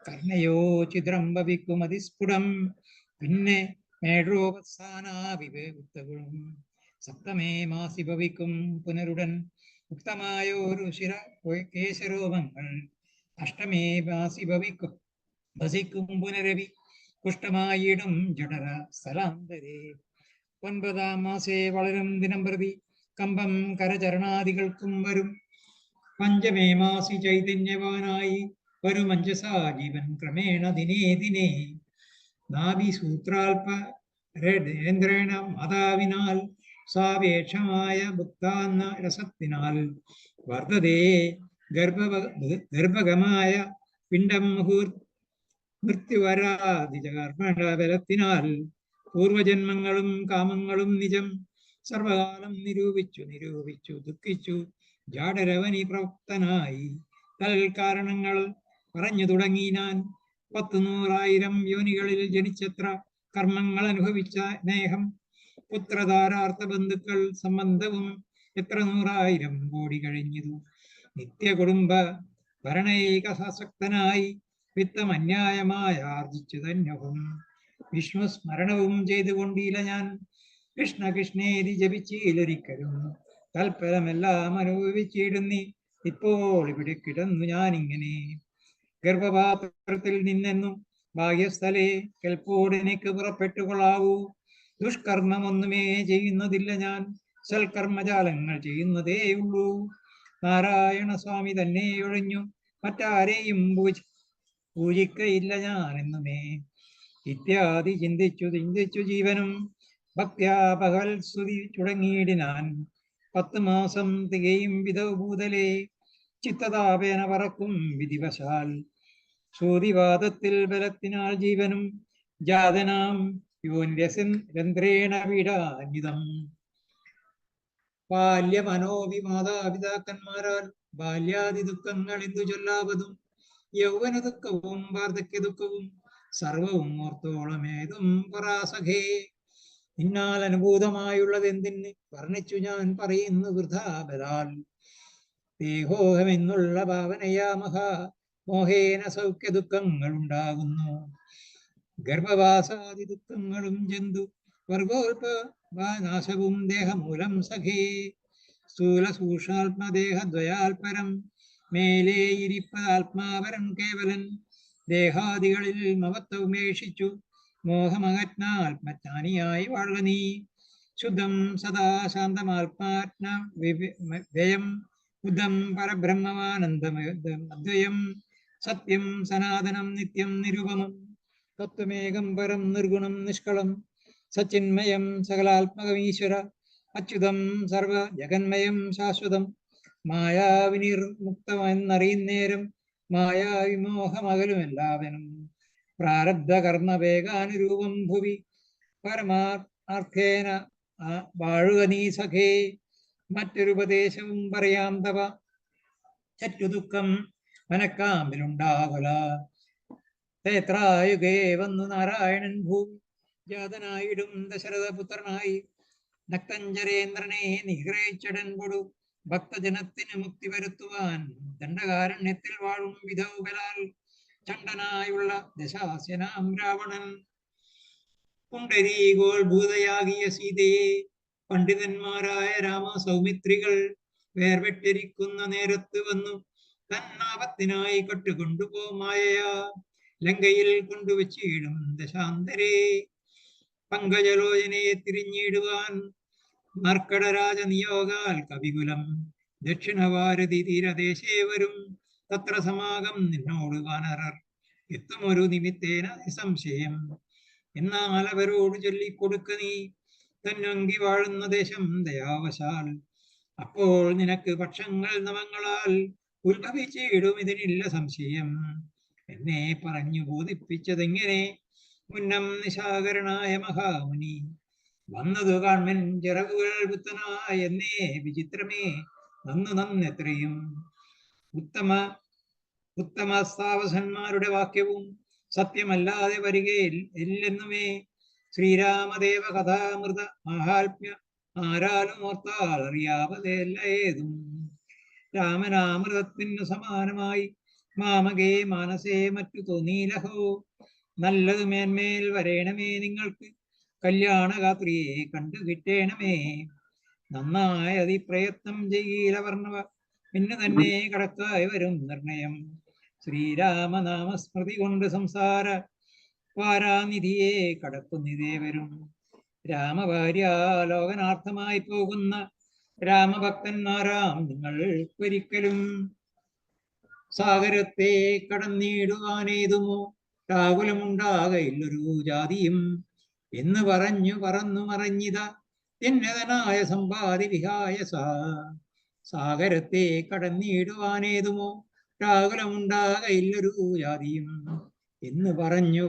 കർണയോ ചിത്രം ഭവിക്കും അതിസ്ഫുടം. പിന്നെ മേഴോപസ്ഥാനാവിവേകുത്തകളും 7മേ മാസി ഭവിക്കും പുനരുടൻ ഉക്തമായോരു കേശരോമങ്ങൾ 8മേ മാസി വസിക്കും പുനരവി കുഷ്ഠമായിടും ജഠര സ്ഥലാന്തരേ. 9ആം മാസേ വളരും ദിനം പ്രതി കമ്പം കരചരണാദികൾക്കും വരും. 5മേ മാസി ചൈതന്യവാനായി വരും അഞ്ജസാ ജീവൻ ക്രമേണ ദിനേ ദിനേ. നാഭിസൂത്രാൽപരേന്ദ്രേണ മാതാവിനാൽ സാപേക്ഷമായ ഭുക്താന്ന രസത്തിനാൽ വർദ്ധതേ ഗർഭഗമായ പിണ്ഡം മൃത്യുവരാധികർമ്മബലത്തിനാൽ പൂർവജന്മങ്ങളും കാമങ്ങളും നിജം സർവകാലം നിരൂപിച്ചു ദുഃഖിച്ചു ജാഡരവനി പ്രവക്തനായി തൽക്കാരണങ്ങൾ പറഞ്ഞു തുടങ്ങി ഞാൻ. 100,000 യോനികളിൽ ജനിച്ചത്ര കർമ്മങ്ങൾ അനുഭവിച്ച നേഹം പുത്രധാരാർത്ഥ ബന്ധുക്കൾ സംബന്ധവും എത്ര 100,000 കോടി കഴിഞ്ഞതു. നിത്യകുടുംബ ഭരണൈകാസക്തനായി വിത്തം അന്യായമായി ആർജിച്ചു തന്നവും വിഷ്ണു സ്മരണവും ചെയ്തുകൊണ്ടില്ല ഞാൻ. കൃഷ്ണ കൃഷ്ണേരി ജപിച്ചിലൊരിക്കലും തൽഫലമെല്ലാം അനുഭവിച്ചിടുന്നി. ഇപ്പോൾ ഇവിടെ കിടന്നു ഞാനിങ്ങനെ ഗർഭപാത്രത്തിൽ നിന്നെന്നും ഭാഗ്യസ്ഥലെ കെൽപ്പോടെനിക്ക് പുറപ്പെട്ടുകൊള്ളാവൂ. ദുഷ്കർമ്മമൊന്നുമേ ചെയ്യുന്നതില്ല ഞാൻ, സൽക്കർമ്മജാലങ്ങൾ ചെയ്യുന്നതേയുള്ളൂ. നാരായണ സ്വാമി തന്നെ ഒഴിഞ്ഞു മറ്റാരെയും പൂജിക്കയില്ല ഞാൻ എന്നുമേ. ഇത്യാദി ചിന്തിച്ചു ജീവനും ഭക്ത്യാ പകൽ സ്തുതി തുടങ്ങിയിടിനാൻ. 10 മാസം തികയും വിധഭൂതലെ ചിത്തതാപേന പറക്കും വിധിവശാൽ. ശ്രുതിവാദത്തിൽ ബലത്തിനാൽ ജീവനും ജാതനാം യോനിരന്ത്രേണ പീഡാന്വിതം. ബാല്യമനോപി മാതാപിതാക്കന്മാരാൽ ബാല്യാദി ദുഃഖങ്ങൾ എന്തു ചൊല്ലാവതും. യൗവന ദുഃഖവും വാർദ്ധക്യ ദുഃഖവും സർവവും ഓർത്തോളമേതും പരാസഖേ. നിന്നാൽ അനുഭൂതമായുള്ളത് എന്തിന് വർണ്ണിച്ചു ഞാൻ പറയുന്നു വൃഥാബലാൽ. ദേഹോഹമെന്നുള്ള ഭാവനയാ മഹാ മോഹേന സൗഖ്യ ദുഃഖങ്ങൾ ഉണ്ടാകുന്നു. ഗർഭവാസാദി ദുഃഖങ്ങളും ജന്തു വർഗോൽപനാശവും ദേഹമൂലം സഖേ. സ്ഥൂല സൂക്ഷ്മാത്മദേഹദ്വയാൽപരം മേലേ ഇരിപ്പതാത്മാവരൻ കേവലൻ. ദേഹാദികളിൽ മമത്വമേഷിച്ചു മോഹമകജ്ഞാത്മജ്ഞാനിയായി വാഴുക നീ. ശുദ്ധം സദാ ശാന്തമാത്മാത്മ വ്യയം ബുദ്ധം പരബ്രഹ്മമാനന്ദമദ്വയം. സത്യം സനാതനം നിത്യം നിരുപമം തത്വമേകം പരം നിർഗുണം നിഷ്കളം. സച്ചിന്മയം സകലാത്മകമീശ്വര അച്യുതം സർവ ജഗന്മയം ശാശ്വതം. മായാവിനിർമുക്തമെന്നറിയുന്നേരം മായാവിമോഹമകലും എല്ലാവനും. പ്രാരബ്ധ കർമ്മ വേഗാനുരൂപം ഭുവി പരമാർത്ഥേന വാഴുക നീ സഖേ. മറ്റൊരു ഉപദേശവും പറയാം തവ. ചറ്റു ദുഃഖം മനക്കാമ്പിലുണ്ടാകുല. തേത്രായുഗേ വന്നു നാരായണൻ ഭൂമി ജാതനായിടും ദശരഥപുത്രനായി. നക്തഞ്ചരേന്ദ്രനെ നിഗ്രഹിച്ചടൻ കൊടു ഭക്തജനത്തിന് മുക്തി വരുത്തുവാൻ ദണ്ഡകാരണ്യത്തിൽ വാഴും വിധവുകലാൽ ചണ്ഡനായുള്ള ദശാസ്യനാം രാവണൻ പുണ്ടരീകോത്ഭൂതയാകിയ സീതയെ പണ്ഡിതന്മാരായ രാമ സൗമിത്രികൾ വേർവെട്ടിരിക്കുന്ന നേരത്ത് വന്നു തന്നാപത്തിനായി കൊണ്ടുപോമായയാ. ലങ്കയിൽ കൊണ്ടുവച്ചിടും ദശാന്തരേ. പങ്കജലോചനയെ തിരിഞ്ഞിടുവാൻ മർക്കടരാജ നിയോഗാൽ കവികുലം ദക്ഷിണഭാരതി തീരദേശേ വരും. തത്ര സമാഗം നിന്നോട് വാനരർ എത്തുമൊരു നിമിത്തേന നിസംശയം. എന്നാൽ അവരോട് ചൊല്ലിക്കൊടുക്ക നീ തന്നങ്കി വാഴുന്ന ദേശം ദയാവശാൽ. അപ്പോൾ നിനക്ക് പക്ഷങ്ങൾ നവങ്ങളാൽ ഉത്ഭവിച്ചിടും, ഇതിനില്ല സംശയം. എന്നെ പറഞ്ഞു ബോധിപ്പിച്ചതെങ്ങനെ മുന്നം നിശാകരനായ മഹാമുനി. വന്നതു കാൺമൻ ചിറകുകൾ പുത്തനായ എന്നേ വിചിത്രമേ നന്നെത്രയും. ഉത്തമ വാക്യവും സത്യമല്ലാതെ വരികയില്ലെന്നുമേ. ശ്രീരാമദേവ കഥാമൃത മാഹാത്മ്യ ആരാലും ഓർത്താൽ അറിയാവതല്ല ഏതും. രാമനാമൃതത്തിനു സമാനമായി മാമകേ മാനസേ മറ്റു തോന്നീലഹോ. നല്ലത് മേന്മേൽ വരേണമേ നിങ്ങൾക്ക്, കല്യാണഗാത്രിയെ കണ്ടു കിട്ടേണമേ. നന്നായ അതിപ്രയത്നം ചെയ്യീല വർണ്ണവ, പിന്നെ തന്നെ കടക്കായി വരും നിർണയം. ശ്രീരാമനാമസ്മൃതി കൊണ്ട് സംസാര വാരാനിധിയെ കടക്കുന്നിതേ വരും. രാമഭാര്യാലോകനാർത്ഥമായി പോകുന്ന രാമഭക്തന്മാരാം നിങ്ങൾക്കൊരിക്കലും സാഗരത്തെ കടന്നിടുവാനേതുമോ രാകുലമുണ്ടാകയില്ലൊരു ജാതിയും. എന്ന് പറന്നു മറഞ്ഞിത എന്നതനായ സമ്പാദി വിഹായസ. സാഗരത്തെ കടന്നിടുവാനേതുമോ രാകുലമുണ്ടാകയില്ലൊരു ജാതിയും. എന്ന് പറന്നു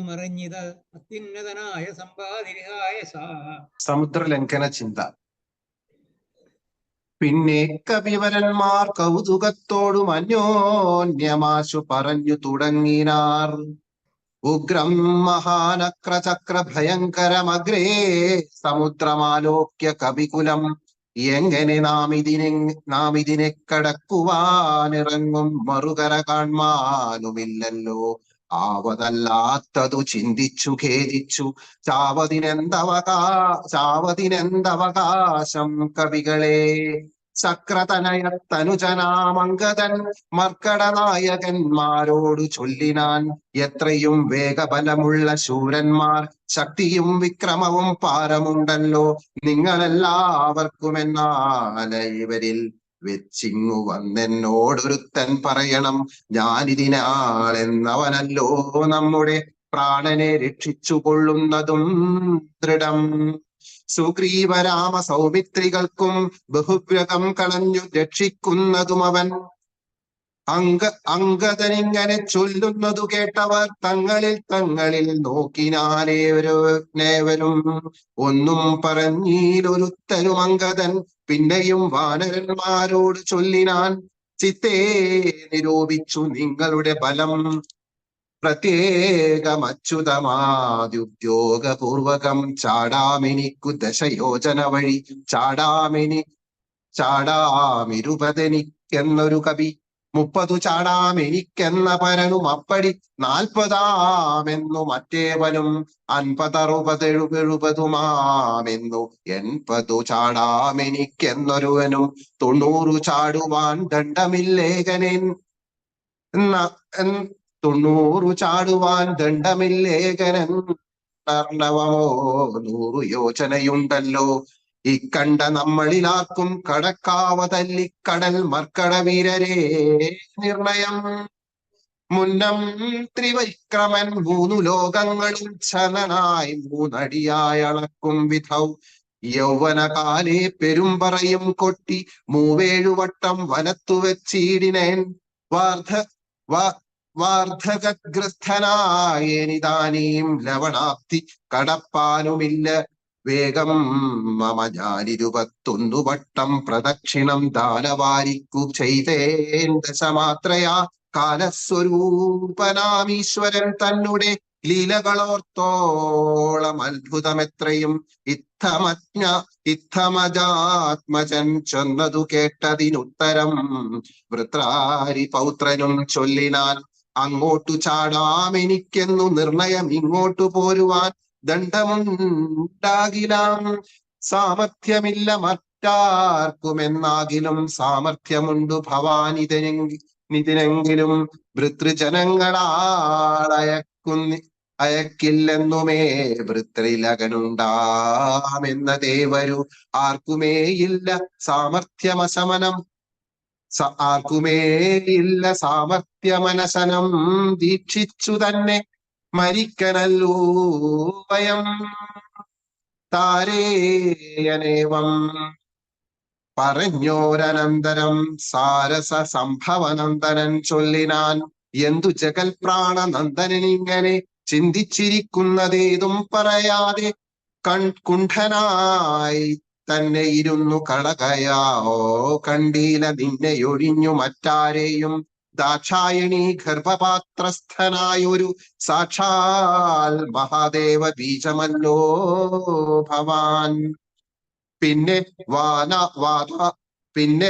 മറഞ്ഞിത അത്യുന്നതനായ സമ്പാദി വിഹായസ. സമുദ്രലംഘന ചിന്ത. പിന്നെ കവിവരന്മാർ കൗതുകത്തോടും അന്യോന്യമാശു പറഞ്ഞു തുടങ്ങിനാർ. ഉഗ്രം മഹാനക്രചക്ര ഭയങ്കരമഗ്രേ സമുദ്രമാലോക്യ കവികുലം. എങ്ങനെ നാം ഇതിനെ കടക്കുവാനിറങ്ങും, മറുകര കാൺമാനുമില്ലല്ലോ. ആവതല്ലാത്തതു ചിന്തിച്ചു ഖേദിച്ചു ചാവതിനെന്തവകാശം കവികളെ. ചക്രതനയത്തനുജനാമംഗതൻ മർക്കടനായകന്മാരോടു ചൊല്ലിനാൻ. എത്രയും വേഗബലമുള്ള ശൂരന്മാർ, ശക്തിയും വിക്രമവും പാരമുണ്ടല്ലോ നിങ്ങളെല്ലാവർക്കുമെന്നാല ഇവരിൽ വെച്ചിങ്ങു വന്നെന്നോടൊരുത്തൻ പറയണം. ഞാനിതിനാളെന്നവനല്ലോ നമ്മുടെ പ്രാണനെ രക്ഷിച്ചു കൊള്ളുന്നതും ദൃഢം. സുഗ്രീവരാമ സൗമിത്രികൾക്കും ബഹുഗ്രഹം കളഞ്ഞു രക്ഷിക്കുന്നതും അവൻ. അങ്കദനിങ്ങനെ ചൊല്ലുന്നതു കേട്ടവർ തങ്ങളിൽ നോക്കിനാനേവരും ഒന്നും പറഞ്ഞീലൊരുത്തനും. അങ്കദൻ പിന്നെയും വാനരന്മാരോട് ചൊല്ലിനാൻ. ചിത്തേ നിരൂപിച്ചു നിങ്ങളുടെ ബലം പ്രത്യേകമച്യുതമാദ്യുദ്യോഗപൂർവകം. ചാടാമെനിക്കു ദശയോജന വഴി ചാടാമിരുപതെനിക്കെന്നൊരു കവി. 30 ചാടാമെനിക്കെന്ന പരനും അപ്പടി 40 മറ്റേവനും 50 60 70 ചാടാമെനിക്കെന്നൊരുവനും 90 ചാടുവാൻ ദണ്ഡമില്ലേകനേൻ 90 ചാടുവാൻ ദണ്ഡമില്ലേകനൻ. അർണവമോ 100 യോജനയുണ്ടല്ലോ. ഇക്കണ്ട നമ്മളിലാർക്കും കടക്കാവതല്ലിക്കടൽ മർക്കടവീരരേ നിർണയം. മുന്നം ത്രിവിക്രമൻ 3 ലോകങ്ങളും ഛലനായി 3 അടിയായി അളക്കും വിധൗ. യൗവനകാലേ പെരുമ്പറയും കൊട്ടി 7 വട്ടം വലത്തു വെച്ചിടിനേൻ. വാർദ്ധകഗ്രസ്ഥനായേനിതാനീം ലവണാപ്തി കടപ്പാനുമില്ല വേഗം. മമ ഞാൻ 21 വട്ടം പ്രദക്ഷിണം ദാനവാരിക്കു ചെയ്തേൻ. ദശമാത്രയാ കാലസ്വരൂപനാമീശ്വരൻ തന്നെ ലീലകളോർത്തോളം അത്ഭുതമെത്രയും. ഇത്തമജാത്മജൻ ചൊന്നതു കേട്ടതിനുത്തരം വൃത്രാരി പൗത്രനും ചൊല്ലിനാൻ. അങ്ങോട്ടു ചാടാമെനിക്കെന്നു നിർണയം, ഇങ്ങോട്ടു പോരുവാൻ ദണ്ഡമുണ്ടാകിലാം. സാമർഥ്യമില്ല മറ്റാർക്കുമെന്നാകിലും സാമർഥ്യമുണ്ടു ഭവാനിതെങ്കിൽ നിതിനെങ്കിലും അയക്കില്ലെന്നുമേ വൃത്രിലകനുണ്ടാമെന്ന ദേവരു ആർക്കുമേയില്ല സാമർഥ്യമനസനം ദീക്ഷിച്ചു തന്നെ മരിക്കനല്ലൂ വയം താരേയനേവം പറഞ്ഞോരനന്തരം സാരസ സംഭവനന്ദനൻ ചൊല്ലിനാൻ എന്തു ജഗൽ പ്രാണനന്ദനിങ്ങനെ ചിന്തിച്ചിരിക്കുന്നതേതും പറയാതെ കുണ്ഠനായി തന്നെ ഇരുന്നു കളകയാവോ കണ്ടീല നിന്നെയൊഴിഞ്ഞു മറ്റാരെയും ദാക്ഷായണി ഗർഭപാത്രസ്ഥനായൊരു സാക്ഷാൽ മഹാദേവ ബീജമല്ലോ ഭവാൻ. പിന്നെ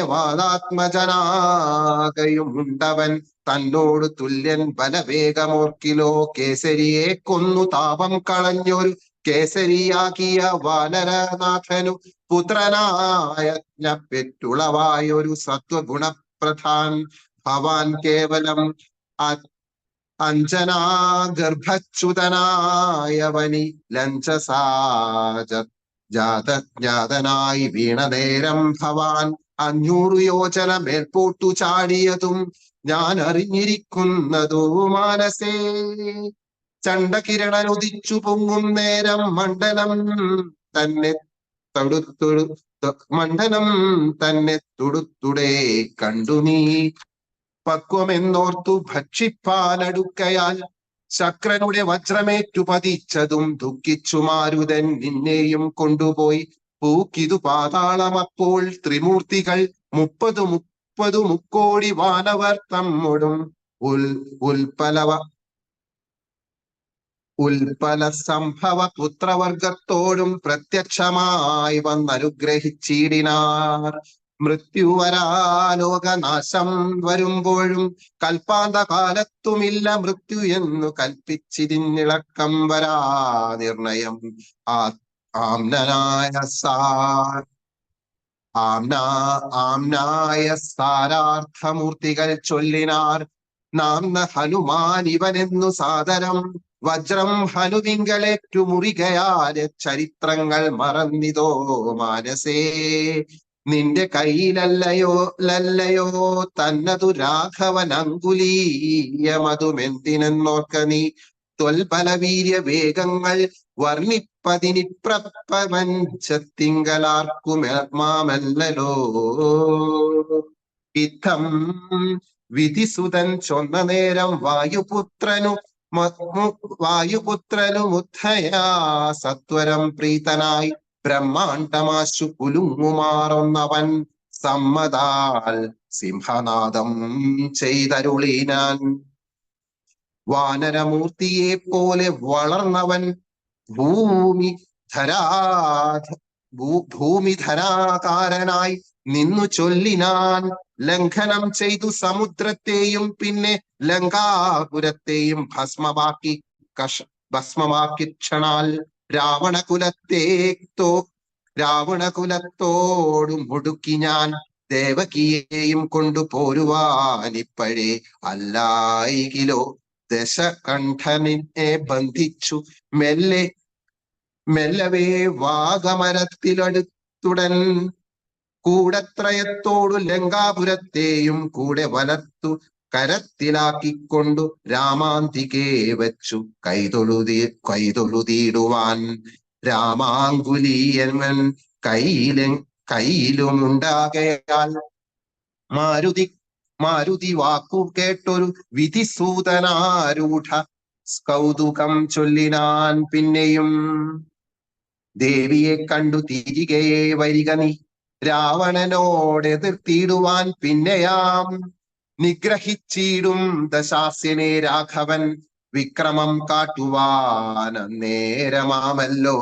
വാദാത്മജനാകയുമുണ്ടവൻ തന്നോട് തുല്യൻ ബലവേഗമോർക്കിലോ കേസരിയെ കൊന്നു താപം കളഞ്ഞൊരു കേസരിയാക്കിയ വാനരനാഥനു പുത്രനായ പെറ്റുളവായൊരു സത്വഗുണപ്രധാൻ ഭവാൻ കേവലം അഞ്ജനാഗർഭച്യുതനായവനി ജാതനായി വീണനേരം ഭവാൻ 500 യോജന മേൽപോട്ടു ചാടിയതും ഞാൻ അറിഞ്ഞിരിക്കുന്നതു മാനസേ. ചണ്ഡകിരണനുദിച്ചു പൊങ്ങും നേരം മണ്ഡലം തന്നെ തൊടുത്തുടേ കണ്ടു നീ പക്വമെന്നോർത്തു ഭക്ഷിപ്പാനടുക്കയാൽ ശക്രനുടെ വജ്രമേറ്റു പതിച്ചതും ദുഃഖിച്ചു മാരുതൻ നിന്നെയും കൊണ്ടുപോയി പൂക്കിതു പാതാളമപ്പോൾ ത്രിമൂർത്തികൾ 30 മുക്കോടി വാനവർ തമ്മോടും ഉൽപ്പല സംഭവ പുത്രവർഗത്തോടും പ്രത്യക്ഷമായി വന്നനുഗ്രഹിച്ചിടിനാർ. മൃത്യുവരാലോകനാശം വരുമ്പോഴും കൽപ്പാന്ത കാലത്തുമില്ല മൃത്യു എന്നു കൽപ്പിച്ചിരിഞ്ഞിളക്കം വരാ നിർണയം ആംനായ സാരാർത്ഥമൂർത്തികൾ ചൊല്ലിനാർ. നാം ഹനുമാൻ ഇവനെന്നു സാദരം വജ്രം ഹനുവിങ്കലേറ്റു മുറികയാൽ ചരിത്രങ്ങൾ മറന്നിതോ മാനസേ. നിന്റെ കയ്യിലല്ലയോ തന്നതു രാഘവൻ അങ്കുലീയമതുമെന്തിനെന്നോർക്ക നീ ത്വൽബലവീര്യ വേഗങ്ങൾ വർണ്ണിപ്പതിനിപ്രപഞ്ചത്തിങ്കലാർക്കുമാമല്ലോ. ഇത്തം വിധിസുതൻ ചൊന്ന നേരം വായുപുത്രനു മുദ്ധയാ സത്വരം പ്രീതനായി ബ്രഹ്മാണ്ടമാശു കുലുങ്ങുമാറുന്നവൻ സമ്മതാൽ സിംഹനാദം ചെയ്തരുളിനാൻ. വാനരമൂർത്തിയെ പോലെ വളർന്നവൻ ഭൂമിധരാകാരനായി നിന്നു ചൊല്ലിനാൻ. ലംഘനം ചെയ്തു സമുദ്രത്തെയും പിന്നെ ലങ്കാപുരത്തെയും ഭസ്മമാക്കി ക്ഷണാൽ രാവണകുലത്തോടും മുടുക്കി ഞാൻ ദേവകിയെയും കൊണ്ടുപോരുവാനിപ്പഴേ അല്ലായികിലോ. ദശകണ്ഠനെ ബന്ധിച്ചു മെല്ലവേ വാഗമരത്തിലടുത്തുടൻ കൂടത്രയത്തോടു ലങ്കാപുരത്തെയും കൂടെ വലത്തു കരത്തിലാക്കിക്കൊണ്ടു രാമാന്തികെ വച്ചു കൈതൊഴുതിടുവാൻ. രാമാങ്കുലീയൻ കയ്യിലുമുണ്ടാകയാൽ മാരുതി വാക്കു കേട്ടൊരു വിധിസൂതനാരൂഢ കൗതുകം ചൊല്ലിനാൻ. പിന്നെയും ദേവിയെ കണ്ടു തിരികെ വരിക നീ രാവണനോടെതിർത്തിടുവാൻ. പിന്നെയാം നിഗ്രഹിച്ചിടും ദശാസ്യനെ രാഘവൻ വിക്രമം കാട്ടുവാൻ നേരമാമല്ലോ.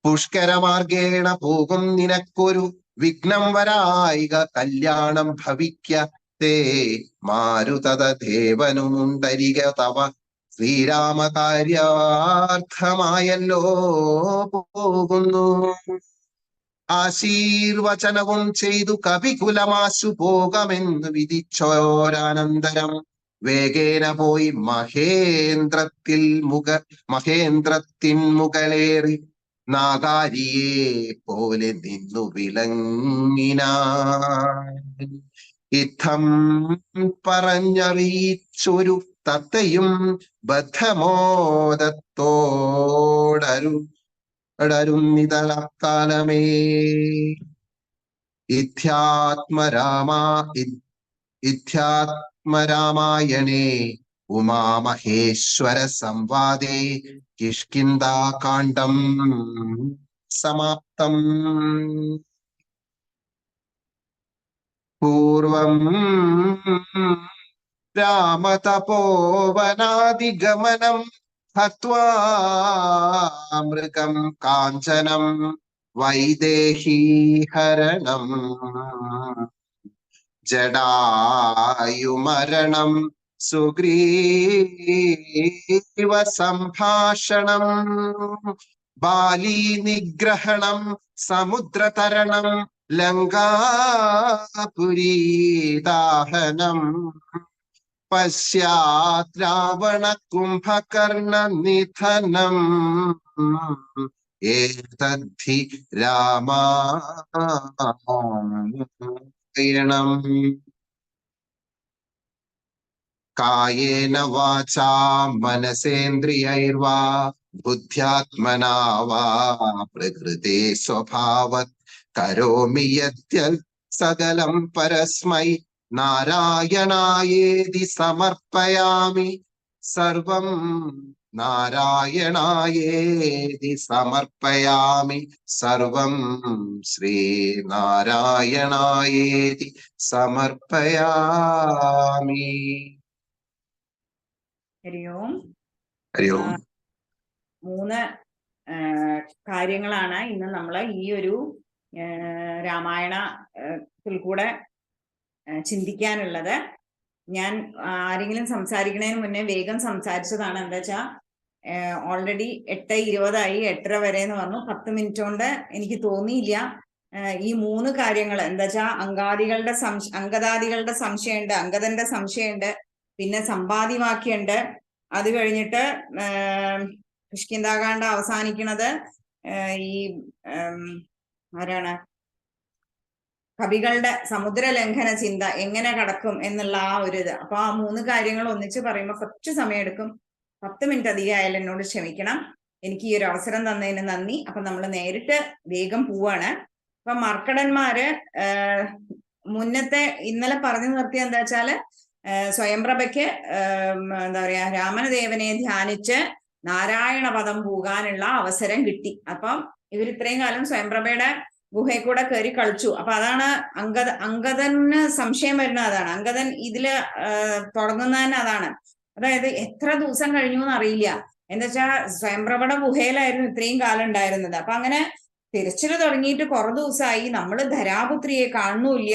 പുഷ്കരമാർഗേണ പോകും നിനക്കൊരു വിഘ്നം വരായിക കല്യാണം ഭവിക്കത്തെ മാരുതത ദേവനുമുണ്ടരിക തവ ശ്രീരാമകാര്യാർത്ഥമായല്ലോ പോകുന്നു. ആശീർവചനവും ചെയ്തു കവികുലമാശു പോകമെന്നു വിധിച്ചോരാനന്തരം വേഗേന പോയി മഹേന്ദ്രത്തിൻ മുകളേറി നാഗാരിയെ പോലെ നിന്നു വിളങ്ങിനാൻ. ഇത്തം പറഞ്ഞറിയിച്ചൊരു തത്തയും ബദ്ധമോദത്തോടരുന്നിതളക്കാലമേ. ഇത്യാത്മരാമായണേ ഉമാമഹേശ്വര സംവാദേ കിഷ്കിന്ധാകാണ്ഡം സമാപ്തം. പൂർവം രാമതപോവനാദിഗമനം ഹത്വാ മൃഗം കാഞ്ചനം വൈദേഹീഹരണം ജടായുമരണം സുഗ്രീവ സംഭാഷണം ബാലീ നിഗ്രഹണം സമുദ്രതരണം ലങ്കാപുരീദാഹനം പശ്യാത് രാവണ കുംഭകർണ നിധനം ഏതദ്ധി രാമായണം. കായേന വാചാ മനസേന്ദ്രിയൈർവാ ബുദ്ധ്യാത്മനാ വാ പ്രകൃതേ സ്വഭാവത് കരോമി യദ്യത് സകലം പരസ്മൈ നാരായണായേതി സമർപ്പയാമി സർവം നാരായണായേതി സമർപ്പയാമി സർവം ശ്രീനാരായണായേതി സമർപ്പയാമി. ഹരി ഓം. ഹരി ഓം. 3 കാര്യങ്ങളാണ് ഇന്ന് നമ്മൾ ഈ ഒരു രാമായണത്തിൽ കൂടെ ചിന്തിക്കാനുള്ളത്. ഞാൻ ആരെങ്കിലും സംസാരിക്കുന്നതിന് മുന്നേ വേഗം സംസാരിച്ചതാണ്. എന്താ വെച്ചാൽ ഓൾറെഡി 8:20 8:30 വരെ എന്ന് പറഞ്ഞു. 10 മിനിറ്റ് കൊണ്ട് എനിക്ക് തോന്നിയില്ല ഈ 3 കാര്യങ്ങൾ. എന്താ വെച്ചാൽ അങ്കദാദികളുടെ സംശയമുണ്ട്, അങ്കദന്റെ സംശയമുണ്ട്, പിന്നെ സമ്പാദിവാക്യുണ്ട്. അത് കഴിഞ്ഞിട്ട് കിഷ്കിന്ധാകാണ്ഡ അവസാനിക്കുന്നത് ഈ ആരാണ് കവികളുടെ സമുദ്ര ലംഘന ചിന്ത എങ്ങനെ കടക്കും എന്നുള്ള ആ ഒരു ഇത്. അപ്പൊ ആ 3 കാര്യങ്ങൾ ഒന്നിച്ച് പറയുമ്പോൾ കുറച്ച് സമയം എടുക്കും. 10 മിനിറ്റ് അധികം ആയാലും എന്നോട് ക്ഷമിക്കണം. എനിക്ക് ഈ ഒരു അവസരം തന്നതിന് നന്ദി. അപ്പൊ നമ്മൾ നേരിട്ട് വേഗം പോവാണ്. അപ്പൊ മർക്കടന്മാര് മുന്നത്തെ ഇന്നലെ പറഞ്ഞു നിർത്തിയ എന്താ വെച്ചാല് സ്വയംപ്രഭയ്ക്ക് എന്താ പറയാ രാമനദേവനെ ധ്യാനിച്ച് നാരായണ പദം പോകാനുള്ള അവസരം കിട്ടി. അപ്പം ഇവർ ഇത്രയും കാലം സ്വയംപ്രഭയുടെ ഗുഹയിൽ കൂടെ കയറി കളിച്ചു. അപ്പൊ അതാണ് അങ്കദന് സംശയം വരുന്നത്. അതാണ് അങ്കദൻ ഇതില് തുടങ്ങുന്നതന്നെ അതാണ്. അതായത് എത്ര ദിവസം കഴിഞ്ഞു എന്ന് അറിയില്ല. എന്താ വെച്ചാൽ സ്വയംപ്രഭയുടെ ഗുഹയിലായിരുന്നു ഇത്രയും കാലം ഉണ്ടായിരുന്നത്. അപ്പൊ അങ്ങനെ തിരച്ചിൽ തുടങ്ങിയിട്ട് കുറെ ദിവസമായി, നമ്മള് ധരാപുത്രിയെ കാണുന്നില്ല.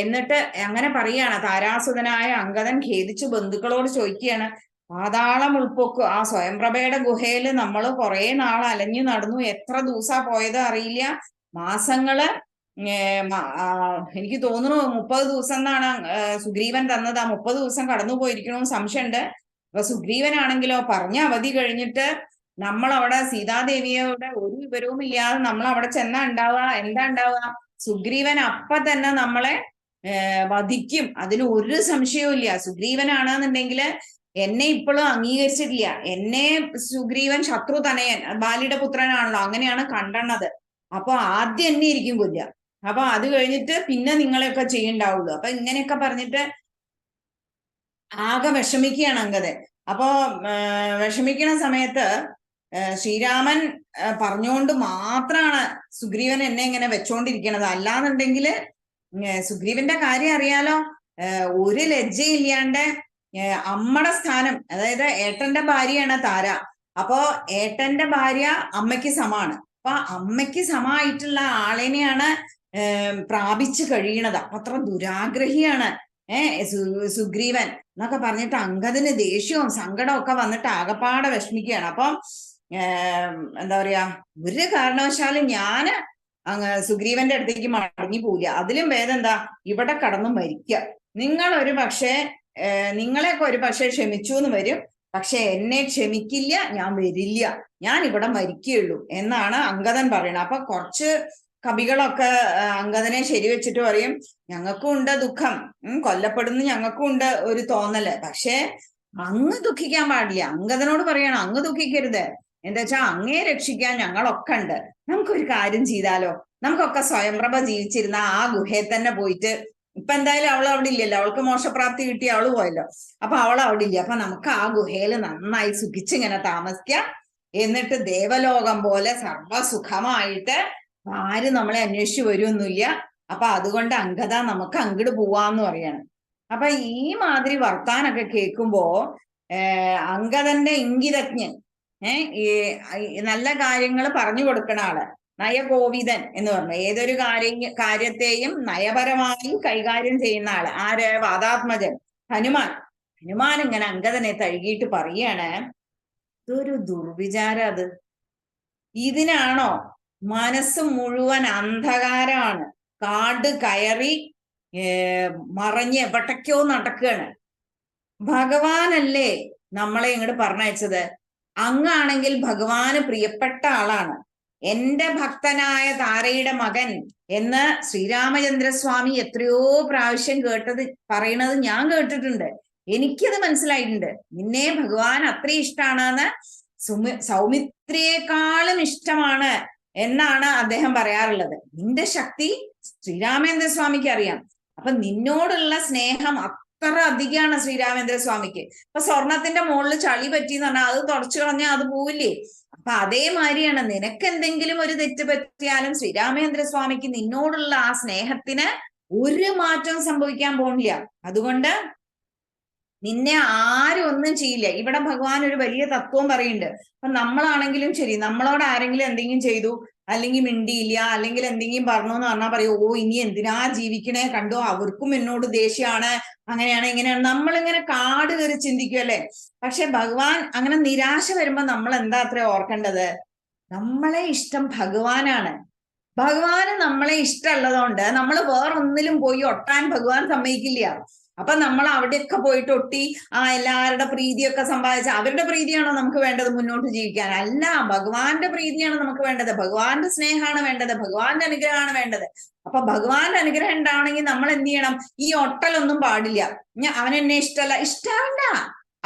എന്നിട്ട് അങ്ങനെ പറയാണ്, താരാസുതനായ അങ്കദൻ ഖേദിച്ചു ബന്ധുക്കളോട് ചോദിക്കുകയാണ്, പാതാളം ഉൾപ്പൊക്കും ആ സ്വയംപ്രഭയുടെ ഗുഹയിൽ നമ്മൾ കുറെ നാൾ അലഞ്ഞു നടന്നു, എത്ര ദിവസാ പോയത് അറിയില്ല, മാസങ്ങള്. എനിക്ക് തോന്നുന്നു 30 ദിവസം എന്നാണ് സുഗ്രീവൻ തന്നത്. ആ 30 ദിവസം കടന്നു പോയിരിക്കണമെന്ന് സംശയമുണ്ട്. അപ്പൊ സുഗ്രീവനാണെങ്കിലോ പറഞ്ഞ അവധി കഴിഞ്ഞിട്ട് നമ്മൾ അവിടെ സീതാദേവിയോടെ ഒരു വിവരവും ഇല്ലാതെ നമ്മൾ അവിടെ ചെന്നാ ഉണ്ടാവുക, എന്താ ഉണ്ടാവുക, സുഗ്രീവൻ അപ്പൊ തന്നെ നമ്മളെ വധിക്കും. അതിൽ ഒരു സംശയവും ഇല്ല. സുഗ്രീവനാണെന്നുണ്ടെങ്കിൽ എന്നെ ഇപ്പോഴും അംഗീകരിച്ചിട്ടില്ല. എന്നെ സുഗ്രീവൻ ശത്രു തനയൻ, ബാലിയുടെ പുത്രനാണല്ലോ, അങ്ങനെയാണ് കണ്ടെണ്ണത്. അപ്പൊ ആദ്യം എന്നെ ഇരിക്കും കൊല്ലുക. അപ്പൊ അത് കഴിഞ്ഞിട്ട് പിന്നെ നിങ്ങളെയൊക്കെ ചെയ്യണ്ടാവുള്ളൂ. അപ്പൊ ഇങ്ങനെയൊക്കെ പറഞ്ഞിട്ട് ആകെ വിഷമിക്കുകയാണ് അങ്കദൻ. അപ്പോ വിഷമിക്കണ സമയത്ത് ശ്രീരാമൻ പറഞ്ഞുകൊണ്ട് മാത്രമാണ് സുഗ്രീവൻ എന്നെ ഇങ്ങനെ വെച്ചോണ്ടിരിക്കണത്. അല്ലാന്നുണ്ടെങ്കിൽ സുഗ്രീവന്റെ കാര്യം അറിയാലോ, ഒരു ലജ്ജയില്ലാണ്ട് അമ്മയുടെ സ്ഥാനം, അതായത് ഏട്ടന്റെ ഭാര്യയാണ് താര. അപ്പോ ഏട്ടന്റെ ഭാര്യ അമ്മയ്ക്ക് സമാണ്. അപ്പൊ അമ്മയ്ക്ക് സമായിട്ടുള്ള ആളിനെയാണ് പ്രാപിച്ചു കഴിയണത്. അപ്പൊ അത്ര ദുരാഗ്രഹിയാണ് സുഗ്രീവൻ എന്നൊക്കെ പറഞ്ഞിട്ട് അങ്കദന് ദേഷ്യവും സങ്കടവും ഒക്കെ വന്നിട്ട് ആകപ്പാടെ വിഷമിക്കുകയാണ്. അപ്പം എന്താ പറയാ, ഒരു കാരണവശാലും ഞാന് സുഗ്രീവന്റെ അടുത്തേക്ക് മടങ്ങി പോവില്ല. അതിലും ഭേദം എന്താ, ഇവിടെ കടന്നു മരിക്കുക. നിങ്ങൾ ഒരു പക്ഷേ നിങ്ങളെയൊക്കെ ഒരു പക്ഷേ ക്ഷമിച്ചു എന്ന് വരും, പക്ഷെ എന്നെ ക്ഷമിക്കില്ല, ഞാൻ വരില്ല, ഞാൻ ഇവിടെ മരിക്കുകയുള്ളൂ എന്നാണ് അങ്കദൻ പറയുന്നത്. അപ്പൊ കുറച്ച് കവികളൊക്കെ അങ്കദനെ ശരിവെച്ചിട്ട് പറയും, ഞങ്ങൾക്കും ഉണ്ട് ദുഃഖം, കൊല്ലപ്പെടുന്ന ഞങ്ങൾക്കും ഉണ്ട് ഒരു തോന്നല്, പക്ഷെ അങ്ങ് ദുഃഖിക്കാൻ പാടില്ല. അങ്കദനോട് പറയണം, അങ്ങ് ദുഃഖിക്കരുത്, എന്താ വെച്ചാൽ അങ്ങേ രക്ഷിക്കാൻ ഞങ്ങളൊക്കെ ഉണ്ട്. നമുക്കൊരു കാര്യം ചെയ്താലോ, നമുക്കൊക്കെ സ്വയംപ്രഭ ജീവിച്ചിരുന്ന ആ ഗുഹയിൽ തന്നെ പോയിട്ട്, ഇപ്പൊ എന്തായാലും അവൾ അവിടെ ഇല്ലല്ലോ, അവൾക്ക് മോശപ്രാപ്തി കിട്ടി, അവള് പോയല്ലോ, അപ്പൊ അവൾ അവിടെ ഇല്ല, അപ്പൊ നമുക്ക് ആ ഗുഹയിൽ നന്നായി സുഖിച്ചിങ്ങനെ താമസിക്കാം, എന്നിട്ട് ദേവലോകം പോലെ സർവസുഖമായിട്ട് ആരും നമ്മളെ അന്വേഷിച്ചു വരുമൊന്നുമില്ല. അപ്പൊ അതുകൊണ്ട് അങ്കദ നമുക്ക് അങ്ങോട്ട് പോവാന്ന് പറയാണ്. അപ്പൊ ഈ മാതിരി വർത്താനൊക്കെ കേൾക്കുമ്പോ അങ്കദന്റെ ഇംഗിതജ്ഞൻ, ഈ നല്ല കാര്യങ്ങൾ പറഞ്ഞു കൊടുക്കണ ആള്, നയകോവിദൻ എന്ന് പറഞ്ഞു, ഏതൊരു കാര്യത്തെയും നയപരമായി കൈകാര്യം ചെയ്യുന്ന ആള് ആര്? വാദാത്മജൻ ഹനുമാൻ ഇങ്ങനെ അങ്കദനെ തഴുകിയിട്ട് പറയാണ്, ഇതൊരു ദുർവിചാരം, അത് ഇതിനാണോ മനസ്സ് മുഴുവൻ അന്ധകാരമാണ്, കാട് കയറി മറഞ്ഞ് എവിടേക്കോ നടക്കുകയാണ്. ഭഗവാനല്ലേ നമ്മളെ ഇങ്ങോട്ട് പറഞ്ഞയച്ചത്, അങ്ങാണെങ്കിൽ ഭഗവാന് പ്രിയപ്പെട്ട ആളാണ്, എന്റെ ഭക്തനായ താരയുടെ മകൻ എന്ന് ശ്രീരാമചന്ദ്രസ്വാമി എത്രയോ പ്രാവശ്യം പറയണത് ഞാൻ കേട്ടിട്ടുണ്ട്, എനിക്കത് മനസ്സിലായിട്ടുണ്ട്. നിന്നെ ഭഗവാൻ അത്രയും ഇഷ്ടമാണെന്ന്, സൗമിത്രിയേക്കാളും ഇഷ്ടമാണ് എന്നാണ് അദ്ദേഹം പറയാറുള്ളത്. നിന്റെ ശക്തി ശ്രീരാമചന്ദ്രസ്വാമിക്ക് അറിയാം. അപ്പൊ നിന്നോടുള്ള സ്നേഹം അത്ര അധികമാണ് ശ്രീരാമചന്ദ്രസ്വാമിക്ക്. ഇപ്പൊ സ്വർണത്തിന്റെ മുകളിൽ ചളി പറ്റിന്ന് പറഞ്ഞാൽ അത് തുടച്ചു കളഞ്ഞാൽ അത് പോവില്ലേ? അപ്പൊ അതേമാതിരിയാണ്, നിനക്ക് എന്തെങ്കിലും ഒരു തെറ്റ് പറ്റിയാലും ശ്രീരാമചന്ദ്രസ്വാമിക്ക് നിന്നോടുള്ള ആ സ്നേഹത്തിന് ഒരു മാറ്റവും സംഭവിക്കാൻ പോകുന്നില്ല. അതുകൊണ്ട് നിന്നെ ആരും ഒന്നും ചെയ്യില്ല. ഇവിടെ ഭഗവാൻ ഒരു വലിയ തത്വം പറയുന്നുണ്ട്. അപ്പൊ നമ്മളാണെങ്കിലും ശരി, നമ്മളോട് ആരെങ്കിലും എന്തെങ്കിലും ചെയ്തു, അല്ലെങ്കിൽ മിണ്ടിയില്ല, അല്ലെങ്കിൽ എന്തെങ്കിലും പറഞ്ഞു എന്ന് പറഞ്ഞാൽ പറയൂ, ഓ ഇനി എന്തിനാ ജീവിക്കണേ, കണ്ടോ അവർക്കും എന്നോട് ദേഷ്യമാണ്, അങ്ങനെയാണ് ഇങ്ങനെയാണ്, നമ്മളിങ്ങനെ കാട് കയറി ചിന്തിക്കുമല്ലേ. പക്ഷെ ഭഗവാൻ അങ്ങനെ നിരാശ വരുമ്പോ നമ്മൾ എന്താ അത്ര ഓർക്കേണ്ടത്, നമ്മളെ ഇഷ്ടം ഭഗവാനാണ്. ഭഗവാന് നമ്മളെ ഇഷ്ടമുള്ളതുകൊണ്ട് നമ്മൾ വേറൊന്നിലും പോയി ഒട്ടാൻ ഭഗവാൻ സമ്മതിക്കില്ല. അപ്പൊ നമ്മൾ അവിടെയൊക്കെ പോയിട്ട് ഒട്ടി എല്ലാവരുടെ പ്രീതിയൊക്കെ സമ്പാദിച്ച, അവരുടെ പ്രീതിയാണോ നമുക്ക് വേണ്ടത് മുന്നോട്ട് ജീവിക്കാൻ? അല്ല, ഭഗവാന്റെ പ്രീതിയാണ് നമുക്ക് വേണ്ടത്, ഭഗവാന്റെ സ്നേഹമാണ് വേണ്ടത്, ഭഗവാന്റെ അനുഗ്രഹമാണ് വേണ്ടത്. അപ്പൊ ഭഗവാന്റെ അനുഗ്രഹം ഉണ്ടാവണമെങ്കിൽ നമ്മൾ എന്ത് ചെയ്യണം? ഈ ഒട്ടലൊന്നും പാടില്ല. അവൻ എന്നെ ഇഷ്ടമല്ല.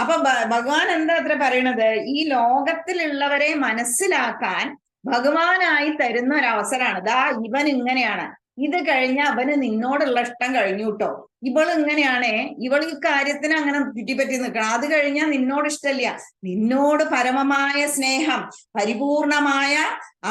അപ്പൊ ഭഗവാൻ എന്താ അത്ര പറയണത്, ഈ ലോകത്തിലുള്ളവരെ മനസ്സിലാക്കാൻ ഭഗവാനായി തരുന്ന ഒരു അവസരമാണ്. ദാ ഇവൻ ഇങ്ങനെയാണ്, ഇത് കഴിഞ്ഞ അവന് നിന്നോടുള്ള ഇഷ്ടം കഴിഞ്ഞു കേട്ടോ, ഇവൾ ഇങ്ങനെയാണേ, ഇവൾ ഈ കാര്യത്തിന് അങ്ങനെ ചുറ്റിപ്പറ്റി നിൽക്കണം, അത് കഴിഞ്ഞാൽ നിന്നോട് ഇഷ്ടമില്ല, നിന്നോട് പരമമായ സ്നേഹം, പരിപൂർണമായ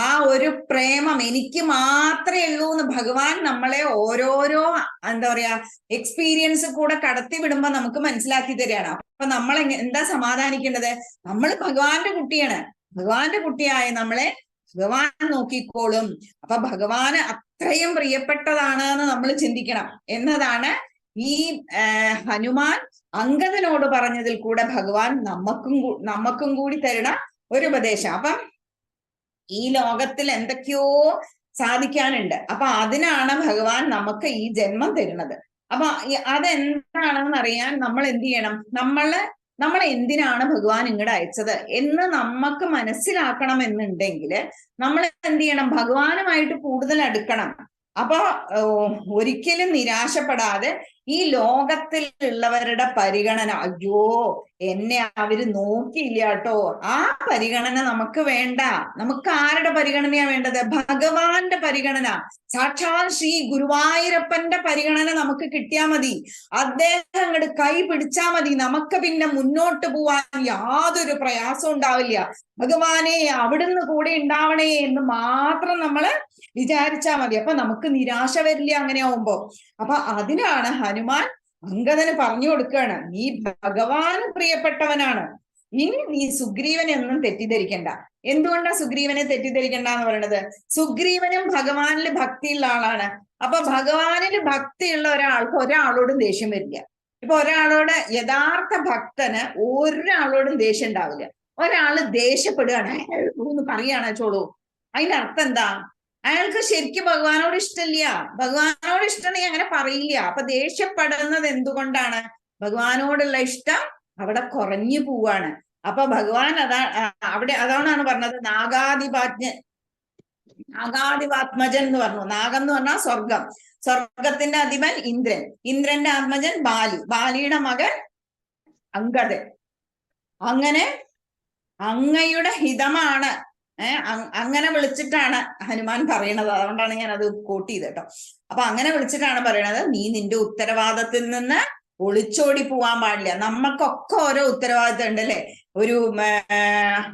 ആ ഒരു പ്രേമം എനിക്ക് മാത്രമേ ഉള്ളൂ എന്ന് ഭഗവാൻ നമ്മളെ ഓരോരോ എന്താ പറയാ എക്സ്പീരിയൻസ് കൂടെ കടത്തി വിടുമ്പോ നമുക്ക് മനസ്സിലാക്കി തരികയാണ്. അപ്പൊ നമ്മൾ എന്താ സമാധാനിക്കേണ്ടത്? നമ്മൾ ഭഗവാന്റെ കുട്ടിയാണ്, ഭഗവാന്റെ കുട്ടിയായ നമ്മളെ ഭഗവാൻ നോക്കിക്കോളും. അപ്പൊ ഭഗവാന് അത്രയും പ്രിയപ്പെട്ടതാണ് എന്ന് നമ്മൾ ചിന്തിക്കണം എന്നതാണ് ഈ ഹനുമാൻ അങ്കദനോട് പറഞ്ഞതിൽ കൂടെ ഭഗവാൻ നമുക്കും കൂടി തരുന്ന ഒരു ഉപദേശം. അപ്പം ഈ ലോകത്തിൽ എന്തൊക്കെയോ സാധിക്കാനുണ്ട്, അപ്പൊ അതിനാണ് ഭഗവാൻ നമുക്ക് ഈ ജന്മം തരുന്നത്. അപ്പൊ അതെന്താണെന്ന് അറിയാൻ നമ്മൾ എന്ത് ചെയ്യണം? നമ്മളെ എന്തിനാണ് ഭഗവാൻ ഇങ്ങോട്ട് അയച്ചത് എന്ന് നമുക്ക് മനസ്സിലാക്കണം എന്നുണ്ടെങ്കിൽ നമ്മൾ എന്ത് ചെയ്യണം? ഭഗവാനുമായിട്ട് കൂടുതൽ അടുക്കണം. അപ്പൊ ഒരിക്കലും നിരാശപ്പെടാതെ ഈ ലോകത്തിലുള്ളവരുടെ പരിഗണന, അയ്യോ എന്നെ അവര് നോക്കിയില്ല കേട്ടോ, ആ പരിഗണന നമുക്ക് വേണ്ട. നമുക്ക് ആരുടെ പരിഗണനയാ വേണ്ടത്? ഭഗവാന്റെ പരിഗണന, സാക്ഷാൽ ശ്രീ ഗുരുവായൂരപ്പന്റെ പരിഗണന നമുക്ക് കിട്ടിയാൽ മതി. അദ്ദേഹം അങ്ങോട്ട് കൈ പിടിച്ചാൽ മതി, നമുക്ക് പിന്നെ മുന്നോട്ട് പോവാൻ യാതൊരു പ്രയാസവും ഉണ്ടാവില്ല. ഭഗവാനെ അവിടുന്ന് കൂടെ ഉണ്ടാവണേ എന്ന് മാത്രം നമ്മള് വിചാരിച്ചാൽ മതി. അപ്പൊ നമുക്ക് നിരാശ വരില്ല അങ്ങനെ ആവുമ്പോ. അപ്പൊ അതിനാണ് ഹനുമാൻ അങ്കദന് പറഞ്ഞു കൊടുക്കുകയാണ്, നീ ഭഗവാന് പ്രിയപ്പെട്ടവനാണ്, ഇനി നീ സുഗ്രീവനെ ഒന്നും തെറ്റിദ്ധരിക്കണ്ട. എന്തുകൊണ്ടാ സുഗ്രീവനെ തെറ്റിദ്ധരിക്കണ്ട എന്ന് പറയുന്നത്? സുഗ്രീവനും ഭഗവാനിൽ ഭക്തിയുള്ള ആളാണ്. അപ്പൊ ഭഗവാനിൽ ഭക്തിയുള്ള ഒരാളോടും ദേഷ്യം വരില്ല. ഇപ്പൊ ഒരാളോട്, യഥാർത്ഥ ഭക്തന് ഒരാളോടും ദേഷ്യം ഉണ്ടാവില്ല. ഒരാള് ദേഷ്യപ്പെടുകയാണ് എന്ന് പറയുകയാണ് ചോളൂ, അതിന്റെ അർത്ഥം എന്താ? അയാൾക്ക് ശരിക്കും ഭഗവാനോട് ഇഷ്ടമില്ല. ഭഗവാനോട് ഇഷ്ടമുണ്ടെങ്കിൽ അങ്ങനെ പറയില്ല. അപ്പൊ ദേഷ്യപ്പെടുന്നത് എന്തുകൊണ്ടാണ്? ഭഗവാനോടുള്ള ഇഷ്ടം അവിടെ കുറഞ്ഞു പോവാണ്. അപ്പൊ ഭഗവാൻ അതാണ് പറഞ്ഞത് നാഗാധിപാത്മജൻ എന്ന് പറഞ്ഞു. നാഗം എന്ന് പറഞ്ഞാൽ സ്വർഗം. സ്വർഗത്തിന്റെ അധിപൻ ഇന്ദ്രൻ. ഇന്ദ്രന്റെ ആത്മജൻ ബാലി. ബാലിയുടെ മകൻ അങ്കദൻ. അങ്ങനെ അങ്ങയുടെ ഹിതമാണ് അങ്ങനെ വിളിച്ചിട്ടാണ് ഹനുമാൻ പറയണത്. അതുകൊണ്ടാണ് ഞാൻ അത് കോട്ട് ചെയ്ത് കേട്ടോ. അപ്പൊ അങ്ങനെ വിളിച്ചിട്ടാണ് പറയണത്, നീ നിന്റെ ഉത്തരവാദിത്തത്തിൽ നിന്ന് ഒളിച്ചോടി പോവാൻ പാടില്ല. നമ്മൾക്കൊക്കെ ഓരോ ഉത്തരവാദിത്തം ഉണ്ട് അല്ലെ? ഒരു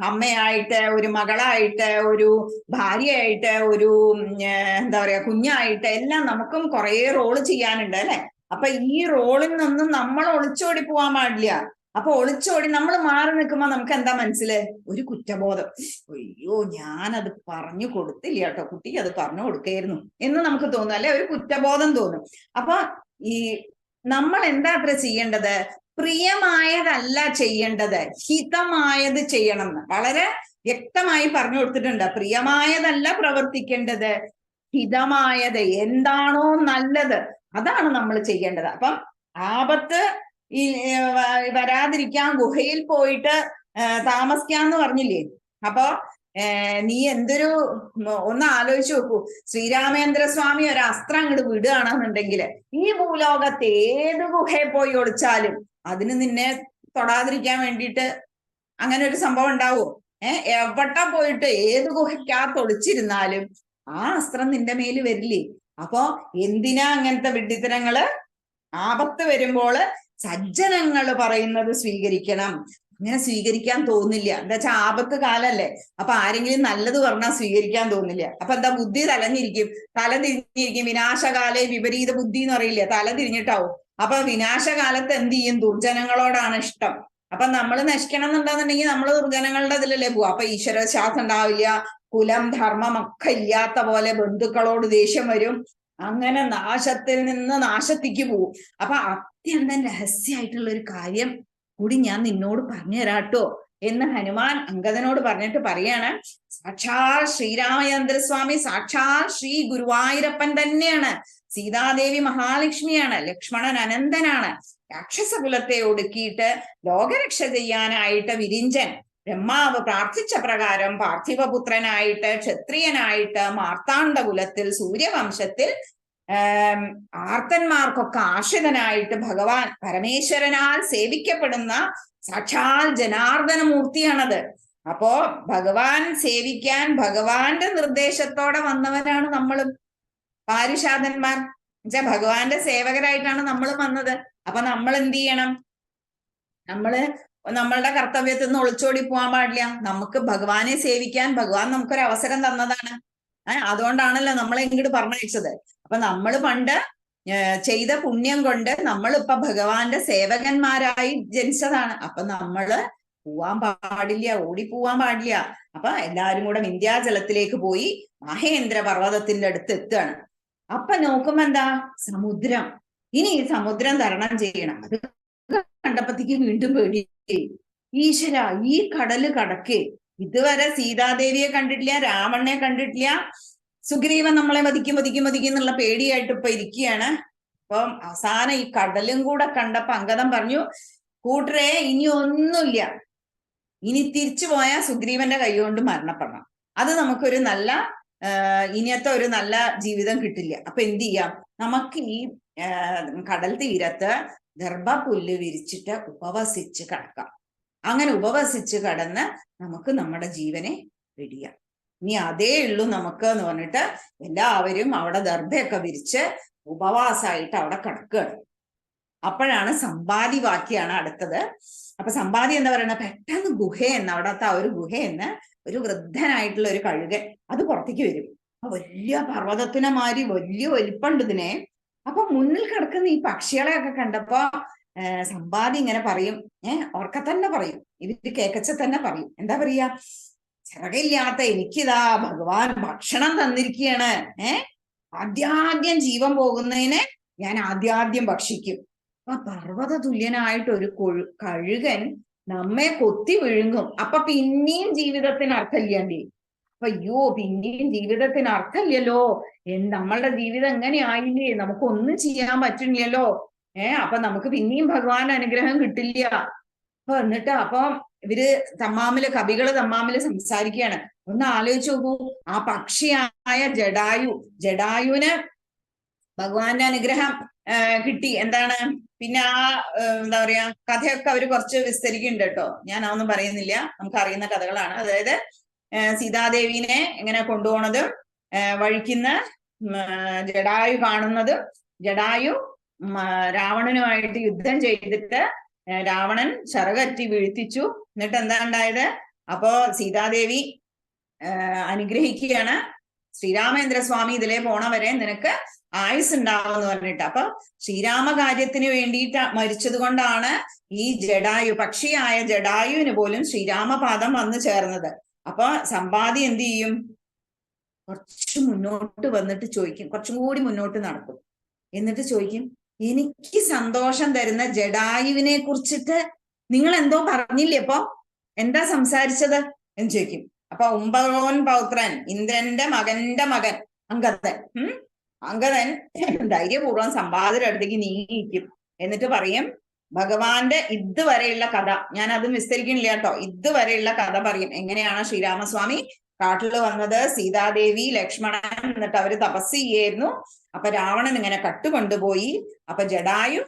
അമ്മയായിട്ട്, ഒരു മകളായിട്ട്, ഒരു ഭാര്യയായിട്ട്, ഒരു എന്താ പറയാ കുഞ്ഞായിട്ട്, എല്ലാം നമുക്കും കുറെ റോള് ചെയ്യാനുണ്ട് അല്ലെ? അപ്പൊ ഈ റോളിൽ നിന്നും നമ്മൾ ഒളിച്ചോടി പോവാൻ പാടില്ല. അപ്പൊ ഒളിച്ചോടി നമ്മൾ മാറി നിൽക്കുമ്പോ നമുക്ക് എന്താ മനസ്സില്? ഒരു കുറ്റബോധം. അയ്യോ ഞാനത് പറഞ്ഞു കൊടുത്തില്ല കേട്ടോ, കുട്ടിക്ക് അത് പറഞ്ഞു കൊടുക്കായിരുന്നു എന്ന് നമുക്ക് തോന്നും അല്ലെ? ഒരു കുറ്റബോധം തോന്നും. അപ്പൊ ഈ നമ്മൾ എന്താ അത്ര ചെയ്യേണ്ടത്? പ്രിയമായതല്ല ചെയ്യേണ്ടത്, ഹിതമായത് ചെയ്യണം എന്ന് വളരെ വ്യക്തമായി പറഞ്ഞു കൊടുത്തിട്ടുണ്ട്. പ്രിയമായതല്ല പ്രവർത്തിക്കേണ്ടത്, ഹിതമായത് എന്താണോ നല്ലത് അതാണ് നമ്മൾ ചെയ്യേണ്ടത്. അപ്പം ആപത്ത് ഈ വരാതിരിക്കാൻ ഗുഹയിൽ പോയിട്ട് താമസിക്കാന്ന് പറഞ്ഞില്ലേ? അപ്പൊ നീ ഒന്ന് ആലോചിച്ച് നോക്കൂ. ശ്രീരാമേന്ദ്രസ്വാമി ഒരു അസ്ത്രം അങ്ങോട്ട് വിടുകയാണെന്നുണ്ടെങ്കിൽ ഈ ഭൂലോകത്ത് ഏത് ഗുഹയിൽ പോയി ഒളിച്ചാലും അതിന് നിന്നെ തൊടാതിരിക്കാൻ വേണ്ടിയിട്ട് അങ്ങനെ ഒരു സംഭവം ഉണ്ടാവോ? എവിടെ പോയിട്ട് ഏത് ഗുഹയ്ക്കകത്ത് ഒളിച്ചിരുന്നാലും ആ അസ്ത്രം നിന്റെ മേല് വരില്ലേ? അപ്പൊ എന്തിനാ അങ്ങനത്തെ വിഡ്ഢിത്തരങ്ങള്? ആപത്ത് വരുമ്പോള് സജ്ജനങ്ങള് പറയുന്നത് സ്വീകരിക്കണം. അങ്ങനെ സ്വീകരിക്കാൻ തോന്നില്ല. എന്താ വെച്ചാൽ ആപത്ത് കാലല്ലേ? അപ്പൊ ആരെങ്കിലും നല്ലത് പറഞ്ഞാൽ സ്വീകരിക്കാൻ തോന്നില്ല. അപ്പൊ എന്താ? ബുദ്ധി തല തിരിഞ്ഞിരിക്കും. വിനാശകാലേ വിപരീത ബുദ്ധി എന്ന് പറയില്ലേ? തല തിരിഞ്ഞിട്ടാവും. അപ്പൊ വിനാശകാലത്ത് എന്ത് ചെയ്യും? ദുർജനങ്ങളോടാണ് ഇഷ്ടം. അപ്പൊ നമ്മൾ നശിക്കണം എന്നുണ്ടെന്നുണ്ടെങ്കിൽ നമ്മൾ ദുർജനങ്ങളുടെ ഇതിലല്ലേ പോവാ. അപ്പൊ ഈശ്വരവിശ്വാസം ഉണ്ടാവില്ല, കുലം ധർമ്മം ഒക്കെ ഇല്ലാത്ത പോലെ ബന്ധുക്കളോട് ദേഷ്യം വരും. അങ്ങനെ നാശത്തിൽ നിന്ന് നാശത്തിക്ക് പോവും. അപ്പൊ അത്യന്തം രഹസ്യമായിട്ടുള്ള ഒരു കാര്യം കൂടി ഞാൻ നിന്നോട് പറഞ്ഞു തരാട്ടോ എന്ന് ഹനുമാൻ അങ്കദനോട് പറഞ്ഞിട്ട് പറയാണ്. സാക്ഷാൽ ശ്രീരാമചന്ദ്രസ്വാമി, സാക്ഷാൽ ശ്രീ ഗുരുവായൂരപ്പൻ തന്നെയാണ്. സീതാദേവി മഹാലക്ഷ്മിയാണ്. ലക്ഷ്മണൻ അനന്തനാണ്. രാക്ഷസകുലത്തെ ഒടുക്കിയിട്ട് ലോകരക്ഷ ചെയ്യാനായിട്ട് വിരിഞ്ചൻ ബ്രഹ്മാവ് പ്രാർത്ഥിച്ച പ്രകാരം പാർത്ഥിവപുത്രനായിട്ട്, ക്ഷത്രിയനായിട്ട്, മാർത്താണ്ഡകുലത്തിൽ, സൂര്യവംശത്തിൽ ആർത്തന്മാർക്കൊക്കെ ആശ്രിതനായിട്ട് ഭഗവാൻ പരമേശ്വരനാൽ സേവിക്കപ്പെടുന്ന സാക്ഷാൽ ജനാർദ്ദനമൂർത്തിയാണത്. അപ്പോ ഭഗവാൻ സേവിക്കാൻ ഭഗവാന്റെ നിർദ്ദേശത്തോടെ വന്നവരാണ് നമ്മളും പാരിഷാദന്മാർ. എന്നുവെച്ചാൽ ഭഗവാന്റെ സേവകരായിട്ടാണ് നമ്മളും വന്നത്. അപ്പൊ നമ്മൾ എന്ത് ചെയ്യണം? നമ്മളുടെ കർത്തവ്യത്തിൽ നിന്ന് ഒളിച്ചോടി പോകാൻ പാടില്ല. നമുക്ക് ഭഗവാനെ സേവിക്കാൻ ഭഗവാൻ നമുക്കൊരു അവസരം തന്നതാണ്. അതുകൊണ്ടാണല്ലോ നമ്മളെ ഇങ്ങോട്ട് പറഞ്ഞയച്ചത്. അപ്പൊ നമ്മൾ പണ്ട് ചെയ്ത പുണ്യം കൊണ്ട് നമ്മളിപ്പൊ ഭഗവാന്റെ സേവകന്മാരായി ജനിച്ചതാണ്. അപ്പൊ നമ്മള് പോവാൻ പാടില്ല, ഓടിപ്പോവാൻ പാടില്ല. അപ്പൊ എല്ലാരും കൂടെ വിന്ധ്യാചലത്തിലേക്ക് പോയി മഹേന്ദ്ര പർവ്വതത്തിന്റെ അടുത്ത് എത്തുകയാണ്. അപ്പൊ നോക്കുമ്പോ എന്താ? സമുദ്രം. ഇനി ഈ സമുദ്രം തരണം ചെയ്യണം. അത് കണ്ടപ്പത്തേക്ക് വീണ്ടും പേടി. ഈശ്വര, ഈ കടല് കടക്കേ. ഇതുവരെ സീതാദേവിയെ കണ്ടിട്ടില്ല, രാവണനെ കണ്ടിട്ടില്ല, സുഗ്രീവൻ നമ്മളെ വധിക്കും എന്നുള്ള പേടിയായിട്ട് ഇപ്പൊ ഇരിക്കുകയാണ്. അപ്പം അവസാനം ഈ കടലും കൂടെ കണ്ടപ്പോ അങ്കദൻ പറഞ്ഞു, കൂട്ടരെ ഇനി ഒന്നുമില്ല, ഇനി തിരിച്ചു പോയാൽ സുഗ്രീവന്റെ കൈ കൊണ്ട് മരണപ്പെടണം. അത് നമുക്കൊരു നല്ല ഇനിയത്തെ ഒരു നല്ല ജീവിതം കിട്ടില്ല. അപ്പൊ എന്ത് ചെയ്യാം? നമുക്ക് ഈ കടൽ തീരത്ത് ഗർഭപുല്ല് വിരിച്ചിട്ട് ഉപവസിച്ച് കിടക്കാം. അങ്ങനെ ഉപവസിച്ച് കിടന്ന് നമുക്ക് നമ്മുടെ ജീവനെ വെടിയാം. ഇനി അതേ ഉള്ളൂ നമുക്ക് എന്ന് പറഞ്ഞിട്ട് എല്ലാവരും അവിടെ ദർഭയൊക്കെ വിരിച്ച് ഉപവാസമായിട്ട് അവിടെ കിടക്കുകയാണ്. അപ്പോഴാണ് സമ്പാദി വാക്യാണ് അടുത്തത്. അപ്പൊ സമ്പാദി എന്താ പറയണ? പെട്ടെന്ന് ഗുഹയെന്ന്, അവിടത്തെ ആ ഒരു ഗുഹയെന്ന് ഒരു വൃദ്ധനായിട്ടുള്ള ഒരു കഴുകൻ അത് പുറത്തേക്ക് വരും. വലിയ പർവ്വതത്തിനെമാതിരി വലിയ വലിപ്പമുണ്ട് ഇതിനെ. അപ്പൊ മുന്നിൽ കിടക്കുന്ന ഈ പക്ഷികളെയൊക്കെ കണ്ടപ്പോ സമ്പാദി ഇങ്ങനെ പറയും, ഓർക്ക തന്നെ പറയും, ഇവര് കേക്കച്ച തന്നെ പറയും. എന്താ പറയാ? ചിറകില്ലാത്ത എനിക്കിതാ ഭഗവാൻ ഭക്ഷണം തന്നിരിക്കുകയാണ്. ആദ്യാദ്യം ജീവൻ പോകുന്നതിനെ ഞാൻ ആദ്യാദ്യം ഭക്ഷിക്കും. അപ്പൊ പർവ്വത തുല്യനായിട്ട് ഒരു കഴുകൻ നമ്മെ കൊത്തി വിഴുങ്ങും. അപ്പൊ പിന്നെയും ജീവിതത്തിന് അർത്ഥമില്ലാണ്ടി. അയ്യോ പിന്നെയും ജീവിതത്തിന് അർത്ഥമില്ലല്ലോ, നമ്മളുടെ ജീവിതം എങ്ങനെയായില്ലേ, നമുക്കൊന്നും ചെയ്യാൻ പറ്റില്ലല്ലോ, അപ്പൊ നമുക്ക് പിന്നെയും ഭഗവാൻ അനുഗ്രഹം കിട്ടില്ല. അപ്പൊ ഇവര് കവികള് തമ്മാമില് സംസാരിക്കുകയാണ്. ഒന്ന് ആലോചിച്ച് നോക്കൂ, ആ പക്ഷിയായ ജടായുവിന് ഭഗവാന്റെ അനുഗ്രഹം കിട്ടി. എന്താണ് പിന്നെ എന്താ പറയാ, കഥയൊക്കെ അവര് കുറച്ച് വിസ്തരിക്കുന്നുണ്ട് കേട്ടോ, ഞാൻ അതൊന്നും പറയുന്നില്ല, നമുക്ക് അറിയുന്ന കഥകളാണ്. അതായത് സീതാദേവീനെ എങ്ങനെ കൊണ്ടുപോണതും വഴിക്കുന്ന ജടായു കാണുന്നതും, ജടായു രാവണനുമായിട്ട് യുദ്ധം ചെയ്തിട്ട് രാവണൻ ചിറകറ്റി വീഴ്ത്തിച്ചു. എന്നിട്ട് എന്താ ഉണ്ടായത്, അപ്പോ സീതാദേവി അനുഗ്രഹിക്കുകയാണ്, ശ്രീരാമേന്ദ്രസ്വാമി ഇതിലേ പോണവരെ നിനക്ക് ആയുസ് ഉണ്ടാവുമെന്ന് പറഞ്ഞിട്ട്. അപ്പൊ ശ്രീരാമകാര്യത്തിന് വേണ്ടിയിട്ട് മരിച്ചത് കൊണ്ടാണ് ഈ പക്ഷിയായ ജടായുവിന് പോലും ശ്രീരാമപാദം വന്നു ചേർന്നത്. അപ്പൊ സമ്പാദി എന്ത് ചെയ്യും, കുറച്ച് മുന്നോട്ട് വന്നിട്ട് ചോദിക്കും, കുറച്ചും കൂടി മുന്നോട്ട് നടക്കും, എന്നിട്ട് ചോദിക്കും, എനിക്ക് സന്തോഷം തരുന്ന ജടായുവിനെ കുറിച്ചിട്ട് നിങ്ങൾ എന്തോ പറഞ്ഞില്ലേ, അപ്പൊ എന്താ സംസാരിച്ചത് എന്ന് ചോദിക്കും. അപ്പൊ ഉംബരോൻ പൗത്രൻ, ഇന്ദ്രന്റെ മകന്റെ മകൻ അങ്കദൻ ധൈര്യപൂർവ്വം സമ്പാദിയുടെ അടുത്തേക്ക് നീങ്ങിയിരിക്കും. എന്നിട്ട് പറയും, ഭഗവാന്റെ ഇതുവരെയുള്ള കഥ, ഞാൻ അതും വിസ്തരിക്കണില്ല കേട്ടോ, ഇതുവരെയുള്ള കഥ പറയും. എങ്ങനെയാണ് ശ്രീരാമസ്വാമി കാട്ടില് വന്നത്, സീതാദേവി ലക്ഷ്മണൻ എന്നിട്ട് അവര് തപസ് ചെയ്യായിരുന്നു. അപ്പൊ രാവണൻ ഇങ്ങനെ കട്ടുകൊണ്ടുപോയി. അപ്പൊ ജടായു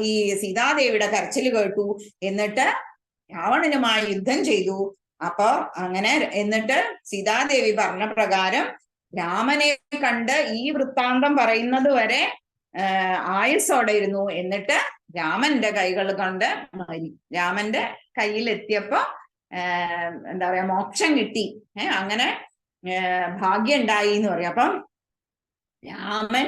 ഈ സീതാദേവിയുടെ കരച്ചിൽ കേട്ടു, എന്നിട്ട് രാവണനുമായി യുദ്ധം ചെയ്തു. അപ്പൊ അങ്ങനെ എന്നിട്ട് സീതാദേവി പറഞ്ഞ പ്രകാരം രാമനെ കണ്ട് ഈ വൃത്താന്തം പറയുന്നത് വരെ ആയുസ്സോടെ ഇരുന്നു. എന്നിട്ട് രാമന്റെ കൈകൾ കൊണ്ട് രാമന്റെ കയ്യിലെത്തിയപ്പോ എന്താ പറയാ, മോക്ഷം കിട്ടി. അങ്ങനെ ഭാഗ്യം ഉണ്ടായി എന്ന് പറയും. അപ്പം രാമൻ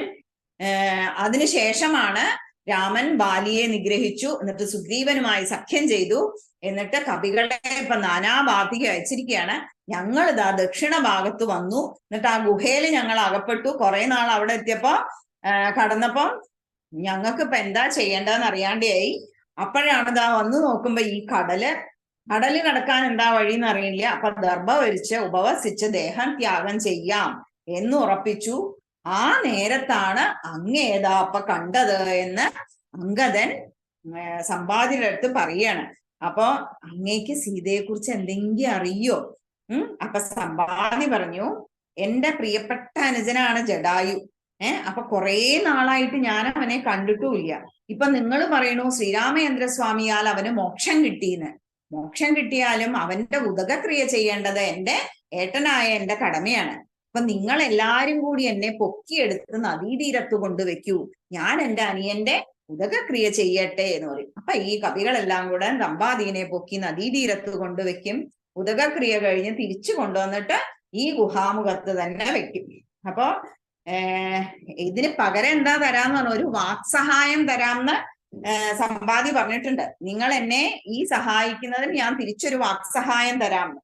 അതിനുശേഷമാണ് രാമൻ ബാലിയെ നിഗ്രഹിച്ചു, എന്നിട്ട് സുഗ്രീവനുമായി സഖ്യം ചെയ്തു. എന്നിട്ട് കവികളെ ഇപ്പൊ നാനാഭാഗത്തേക്ക് അയച്ചിരിക്കുകയാണ്. ഞങ്ങൾ ഇതാ ദക്ഷിണ ഭാഗത്ത് വന്നു, എന്നിട്ട് ആ ഗുഹയിൽ ഞങ്ങൾ അകപ്പെട്ടു. കുറെ നാൾ അവിടെ എത്തിയപ്പോ കടന്നപ്പോ ഞങ്ങൾക്ക് ഇപ്പൊ എന്താ ചെയ്യേണ്ടതെന്ന് അറിയാണ്ടായി. അപ്പോഴാണ് ഇതാ വന്നു നോക്കുമ്പോ ഈ കടല് കടക്കാൻ എന്താ വഴിന്ന് അറിയില്ല. അപ്പൊ ദർഭവരിച്ച് ഉപവസിച്ച് ദേഹം ത്യാഗം ചെയ്യാം എന്ന് ഉറപ്പിച്ചു. ആ നേരത്താണ് അങ്ങേതാ അപ്പൊ കണ്ടത് എന്ന് അങ്കദൻ സമ്പാദിയുടെ അടുത്ത് പറയാണ്. അപ്പൊ അങ്ങേക്ക് സീതയെ കുറിച്ച് എന്തെങ്കിലും അറിയോ? അപ്പൊ സമ്പാദി പറഞ്ഞു, എന്റെ പ്രിയപ്പെട്ട അനുജനാണ് ജടായു. അപ്പൊ കുറെ നാളായിട്ട് ഞാൻ അവനെ കണ്ടിട്ടുമില്ല. ഇപ്പൊ നിങ്ങൾ പറയണു ശ്രീരാമചന്ദ്രസ്വാമിയാൽ അവന് മോക്ഷം കിട്ടിയെന്ന്. മോക്ഷം കിട്ടിയാലും അവന്റെ ഉദകക്രിയ ചെയ്യേണ്ടത് എന്റെ ഏട്ടനായ എന്റെ കടമയാണ്. അപ്പൊ നിങ്ങൾ എല്ലാരും കൂടി എന്നെ പൊക്കിയെടുത്ത് നദീതീരത്ത് കൊണ്ടുവെക്കൂ, ഞാൻ എന്റെ അനിയന്റെ ഉദകക്രിയ ചെയ്യട്ടെ എന്ന് പറയും. അപ്പൊ ഈ കവികളെല്ലാം കൂടെ സമ്പാദീനെ പൊക്കി നദീതീരത്ത് കൊണ്ടുവെക്കും. ഉദകക്രിയ കഴിഞ്ഞ് തിരിച്ചു കൊണ്ടുവന്നിട്ട് ഈ ഗുഹാമുഖത്ത് തന്നെ വെക്കും. അപ്പൊ ഇതിന് പകരം എന്താ തരാന്ന് പറഞ്ഞ, ഒരു വാക്സഹായം തരാമെന്ന് സമ്പാദി പറഞ്ഞിട്ടുണ്ട്. നിങ്ങൾ എന്നെ ഈ സഹായിക്കുന്നതിന് ഞാൻ തിരിച്ചൊരു വാക്സഹായം തരാമെന്ന്.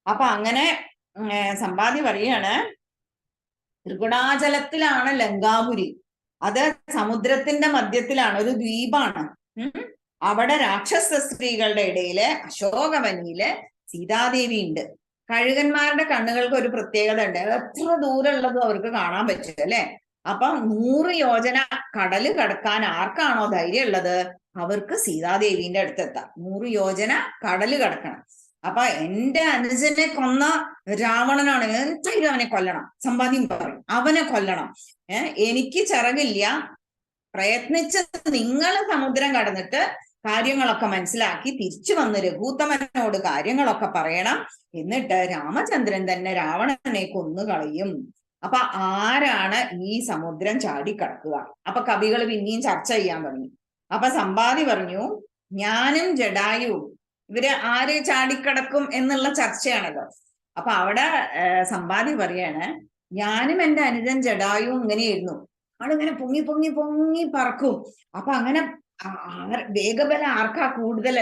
അപ്പൊ അങ്ങനെ സമ്പാദി പറയാണ്, ത്രികുടാചലത്തിലാണ് ലങ്കാപുരി. അത് സമുദ്രത്തിന്റെ മധ്യത്തിലാണ്, ഒരു ദ്വീപാണ്. അവിടെ രാക്ഷസ സ്ത്രീകളുടെ ഇടയില് അശോകവനിയില് സീതാദേവി ഉണ്ട്. കഴുകന്മാരുടെ കണ്ണുകൾക്ക് ഒരു പ്രത്യേകത ഉണ്ട്, എത്ര ദൂരമുള്ളതും അവർക്ക് കാണാൻ പറ്റും അല്ലെ. അപ്പൊ 100 യോജന കടല് കടക്കാൻ ആർക്കാണോ ധൈര്യം ഉള്ളത് അവർക്ക് സീതാദേവിന്റെ അടുത്തെത്താം. 100 യോജന കടല് കടക്കണം. അപ്പൊ എന്റെ അനുജനെ കൊന്ന രാവണനാണ്, എന്തായാലും അവനെ കൊല്ലണം. സമ്പാദ്യം പറയും, അവനെ കൊല്ലണം. എനിക്ക് ചിറകില്ല, പ്രയത്നിച്ച് നിങ്ങൾ സമുദ്രം കടന്നിട്ട് കാര്യങ്ങളൊക്കെ മനസ്സിലാക്കി തിരിച്ചു വന്ന് രഘൂത്തമനോട് കാര്യങ്ങളൊക്കെ പറയണം. എന്നിട്ട് രാമചന്ദ്രൻ തന്നെ രാവണനെ കൊന്നുകളയും. അപ്പൊ ആരാണ് ഈ സമുദ്രം ചാടിക്കടക്കുക? അപ്പൊ കവികൾ പിന്നെയും ചർച്ച ചെയ്യാൻ തുടങ്ങി. അപ്പൊ സമ്പാദി പറഞ്ഞു, ഞാനും ജടായുവും ഇവര് ആര് ചാടിക്കടക്കും എന്നുള്ള ചർച്ചയാണല്ലോ. അപ്പൊ അവിടെ സമ്പാദി പറയാണ്, ഞാനും എന്റെ അനുജൻ ജടായുവും ഇങ്ങനെയായിരുന്നു. ആളിങ്ങനെ പൊങ്ങി പൊങ്ങി പൊങ്ങി പറക്കും. അപ്പൊ അങ്ങനെ വേഗബലം ആർക്കാ കൂടുതൽ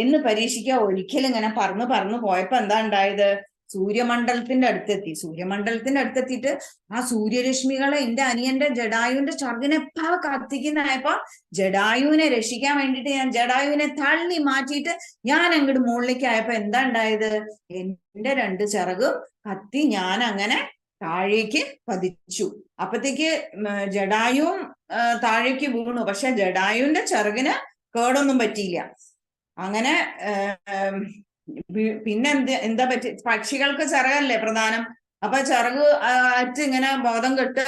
എന്ന് പരീക്ഷിക്കുക. ഒരിക്കലും ഇങ്ങനെ പറന്നു പോയപ്പോ എന്താ ഉണ്ടായത്, സൂര്യമണ്ഡലത്തിന്റെ അടുത്തെത്തിയിട്ട് ആ സൂര്യരശ്മികളെ എന്റെ അനിയന്റെ ജടായുവിന്റെ ചർഗിനെപ്പാ കത്തിക്കുന്നതായപ്പോ ജടായുവിനെ രക്ഷിക്കാൻ വേണ്ടിയിട്ട് ഞാൻ ജടായുവിനെ തള്ളി മാറ്റിയിട്ട് ഞാൻ അങ്ങോട്ട് മുകളിലേക്ക് ആയപ്പോ എന്താ ഉണ്ടായത്? എന്റെ 2 ചിറകും കത്തി ഞാൻ അങ്ങനെ താഴേക്ക് പതിച്ചു. അപ്പത്തേക്ക് ജടായുവും താഴേക്ക് വീണു. പക്ഷെ ജടായുവിന്റെ ചിറകിന് കേടൊന്നും പറ്റിയില്ല. അങ്ങനെ പിന്നെ എന്താ പറ്റി? പക്ഷികൾക്ക് ചിറകല്ലേ പ്രധാനം. അപ്പൊ ചിറക് ആറ്റ് ഇങ്ങനെ ബോധം കെട്ട്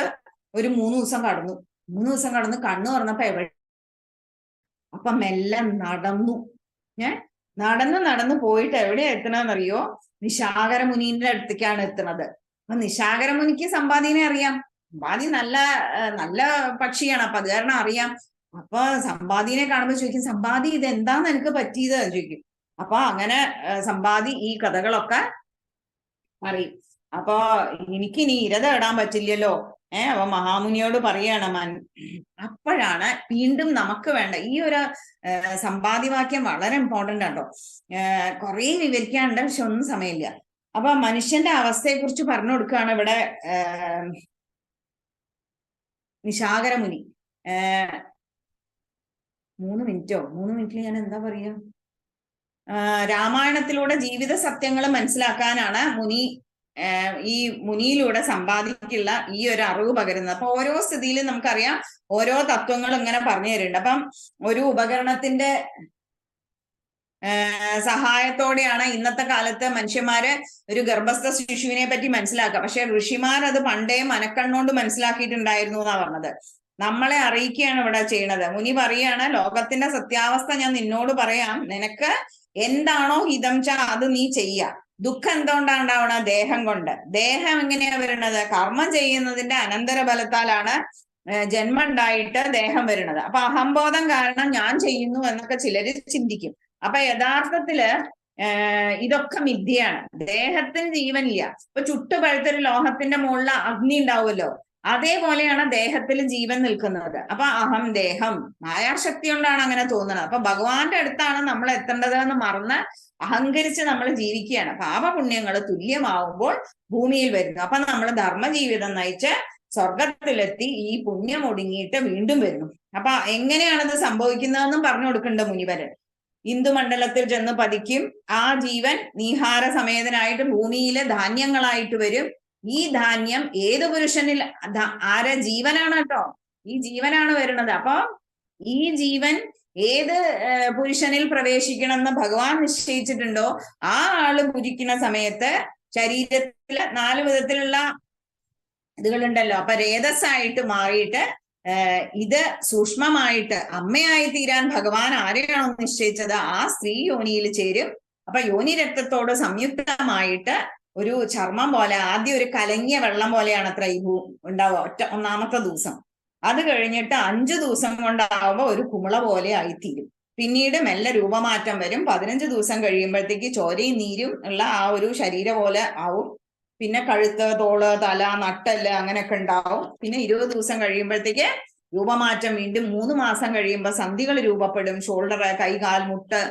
ഒരു 3 ദിവസം കടന്നു. 3 ദിവസം കടന്ന് കണ്ണു തുറന്നപ്പോ അപ്പൊ മെല്ലെ നടന്നു. നടന്ന് പോയിട്ട് എവിടെയാ എത്തണമെന്നറിയോ? നിശാകര മുനീന്റെ അടുത്തേക്കാണ് എത്തുന്നത്. അപ്പൊ നിശാകര മുനിക്ക് സമ്പാദിനെ അറിയാം. സമ്പാദി നല്ല പക്ഷിയാണ്. അപ്പൊ അത് കാരണം അറിയാം. അപ്പൊ സമ്പാദിനെ കാണുമ്പോ ചോദിക്കും, സമ്പാദി ഇത് എന്താന്ന് എനിക്ക് പറ്റിയത് ചോദിക്കും. അപ്പൊ അങ്ങനെ സമ്പാദി ഈ കഥകളൊക്കെ അറിയും. അപ്പൊ എനിക്കിനി ഇര തേടാൻ പറ്റില്ലല്ലോ. അപ്പൊ മഹാമുനിയോട് പറയാണ്. അപ്പോഴാണ് വീണ്ടും നമുക്ക് വേണ്ട ഈ ഒരു സമ്പാദ്യവാക്യം വളരെ ഇമ്പോർട്ടന്റ് ആട്ടോ. കുറെ വിവരിക്കാനുണ്ട്, പക്ഷെ ഒന്നും സമയമില്ല. അപ്പൊ മനുഷ്യന്റെ അവസ്ഥയെ കുറിച്ച് പറഞ്ഞു കൊടുക്കുകയാണ് ഇവിടെ നിശാകര മുനി. 3 മിനിറ്റിൽ ഞാൻ എന്താ പറയാ? രാമായണത്തിലൂടെ ജീവിത സത്യങ്ങൾ മനസ്സിലാക്കാനാണ് ഈ മുനിയിലൂടെ സമ്പാദിക്കുള്ള ഈ ഒരു അറിവ് പകരുന്നത്. അപ്പൊ ഓരോ സ്ഥിതിയിലും നമുക്കറിയാം ഓരോ തത്വങ്ങൾ ഇങ്ങനെ പറഞ്ഞു തരുന്നുണ്ട്. അപ്പം ഒരു ഉപകരണത്തിന്റെ സഹായത്തോടെയാണ് ഇന്നത്തെ കാലത്ത് മനുഷ്യന്മാര് ഒരു ഗർഭസ്ഥ ശിശുവിനെ പറ്റി മനസ്സിലാക്കുക. പക്ഷെ ഋഷിമാർ അത് പണ്ടേ മനക്കണ്ണോണ്ട് മനസ്സിലാക്കിയിട്ടുണ്ടായിരുന്നു എന്നാ പറഞ്ഞത്. നമ്മളെ അറിയിക്കുകയാണ് ഇവിടെ ചെയ്യണത്. മുനി പറയാണ്, ലോകത്തിന്റെ സത്യാവസ്ഥ ഞാൻ നിന്നോട് പറയാം. നിനക്ക് എന്താണോ ഹിതം അത് നീ ചെയ്യ. ദുഃഖം എന്തുകൊണ്ടാണ് ഉണ്ടാവണ? ദേഹം കൊണ്ട്. ദേഹം എങ്ങനെയാ വരുന്നത്? കർമ്മം ചെയ്യുന്നതിന്റെ അനന്തര ഫലത്താലാണ് ജന്മം ഉണ്ടായിട്ട് ദേഹം വരുന്നത്. അപ്പൊ അഹംബോധം കാരണം ഞാൻ ചെയ്യുന്നു എന്നൊക്കെ ചിലര് ചിന്തിക്കും. അപ്പൊ യഥാർത്ഥത്തില് ഇതൊക്കെ മിഥ്യയാണ്. ദേഹത്തിന് ജീവനില്ല. ഇപ്പൊ ചുട്ടുപഴുത്തൊരു ലോഹത്തിന്റെ മുകളിൽ അഗ്നി ഉണ്ടാവുമല്ലോ, അതേപോലെയാണ് ദേഹത്തിൽ ജീവൻ നിൽക്കുന്നത്. അപ്പൊ അഹം ദേഹം മായാശക്തി കൊണ്ടാണ് അങ്ങനെ തോന്നുന്നത്. അപ്പൊ ഭഗവാന്റെ അടുത്താണ് നമ്മൾ എത്തേണ്ടത് എന്ന് മറന്ന് അഹങ്കരിച്ച് നമ്മൾ ജീവിക്കുകയാണ്. പാപപുണ്യങ്ങൾ തുല്യമാവുമ്പോൾ ഭൂമിയിൽ വരുന്നു. അപ്പൊ നമ്മൾ ധർമ്മജീവിതം നയിച്ച് സ്വർഗത്തിലെത്തി ഈ പുണ്യം ഒടുങ്ങിയിട്ട് വീണ്ടും വരുന്നു. അപ്പൊ എങ്ങനെയാണത് സംഭവിക്കുന്നതെന്നും പറഞ്ഞു കൊടുക്കുന്നുണ്ട് മുനിവരൻ. ഇന്ദുമണ്ഡലത്തിൽ ചെന്ന് പതിക്കും. ആ ജീവൻ നീഹാര സമേതനായിട്ട് ഭൂമിയിലെ ധാന്യങ്ങളായിട്ട് വരും. ഈ ധാന്യം ഏത് പുരുഷനിൽ ജീവനാണ് കേട്ടോ, ഈ ജീവനാണ് വരുന്നത്. അപ്പൊ ഈ ജീവൻ ഏത് പുരുഷനിൽ പ്രവേശിക്കണമെന്ന് ഭഗവാൻ നിശ്ചയിച്ചിട്ടുണ്ടോ ആ ആള് ഭുജിക്കുന്ന സമയത്ത് ശരീരത്തില് 4 വിധത്തിലുള്ള ഇതുകളുണ്ടല്ലോ. അപ്പൊ രേതസ്സായിട്ട് മാറിയിട്ട് ഇത് സൂക്ഷ്മമായിട്ട് അമ്മയായി തീരാൻ ഭഗവാൻ ആരെയാണോ നിശ്ചയിച്ചത് ആ സ്ത്രീ യോനിയിൽ ചേരും. അപ്പൊ യോനി രക്തത്തോട് സംയുക്തമായിട്ട് ഒരു ചർമ്മം പോലെ, ആദ്യം ഒരു കലങ്ങിയ വെള്ളം പോലെയാണ് അത്ര ഈ ഉണ്ടാവുക ഒന്നാമത്തെ ദിവസം. അത് കഴിഞ്ഞിട്ട് 5 ദിവസം കൊണ്ടാവുമ്പോ ഒരു കുമിള പോലെ ആയിത്തീരും. പിന്നീട് മെല്ലെ രൂപമാറ്റം വരും. 15 ദിവസം കഴിയുമ്പോഴത്തേക്ക് ചോരയും നീരും ഉള്ള ആ ഒരു ശരീരം പോലെ ആവും. പിന്നെ കഴുത്ത്, തോള്, തല, നട്ടല് അങ്ങനെയൊക്കെ ഉണ്ടാവും. പിന്നെ 20 ദിവസം കഴിയുമ്പോഴത്തേക്ക് രൂപമാറ്റം വീണ്ടും. 3 മാസം കഴിയുമ്പോൾ സന്ധികൾ രൂപപ്പെടും. ഷോൾഡർ, കൈ, കാൽ, മുട്ട്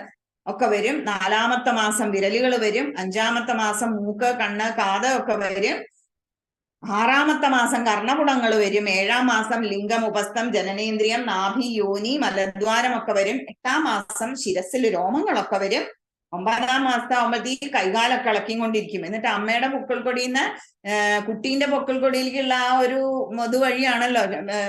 ഒക്കെ വരും. 4-ാമത്തെ മാസം വിരലുകൾ വരും. 5-ാമത്തെ മാസം മൂക്ക്, കണ്ണ്, കാത് ഒക്കെ വരും. 6-ാമത്തെ മാസം കർണപുടങ്ങൾ വരും. 7-ാം മാസം ലിംഗം, ഉപസ്ഥം, ജനനേന്ദ്രിയം, നാഭി, യോനി, മലദ്വാരം ഒക്കെ വരും. 8-ാം മാസം ശിരസിൽ രോമങ്ങളൊക്കെ വരും. 9-ാം മാസത്തെ ആകുമ്പോഴത്തേക്ക് കൈകാലൊക്കെ ഇളക്കിക്കൊണ്ടിരിക്കും. എന്നിട്ട് അമ്മയുടെ പൊക്കിൾക്കൊടിന്ന് കുട്ടീന്റെ പൊക്കിൾക്കൊടിയിലേക്കുള്ള ആ ഒരു വഴിയാണല്ലോ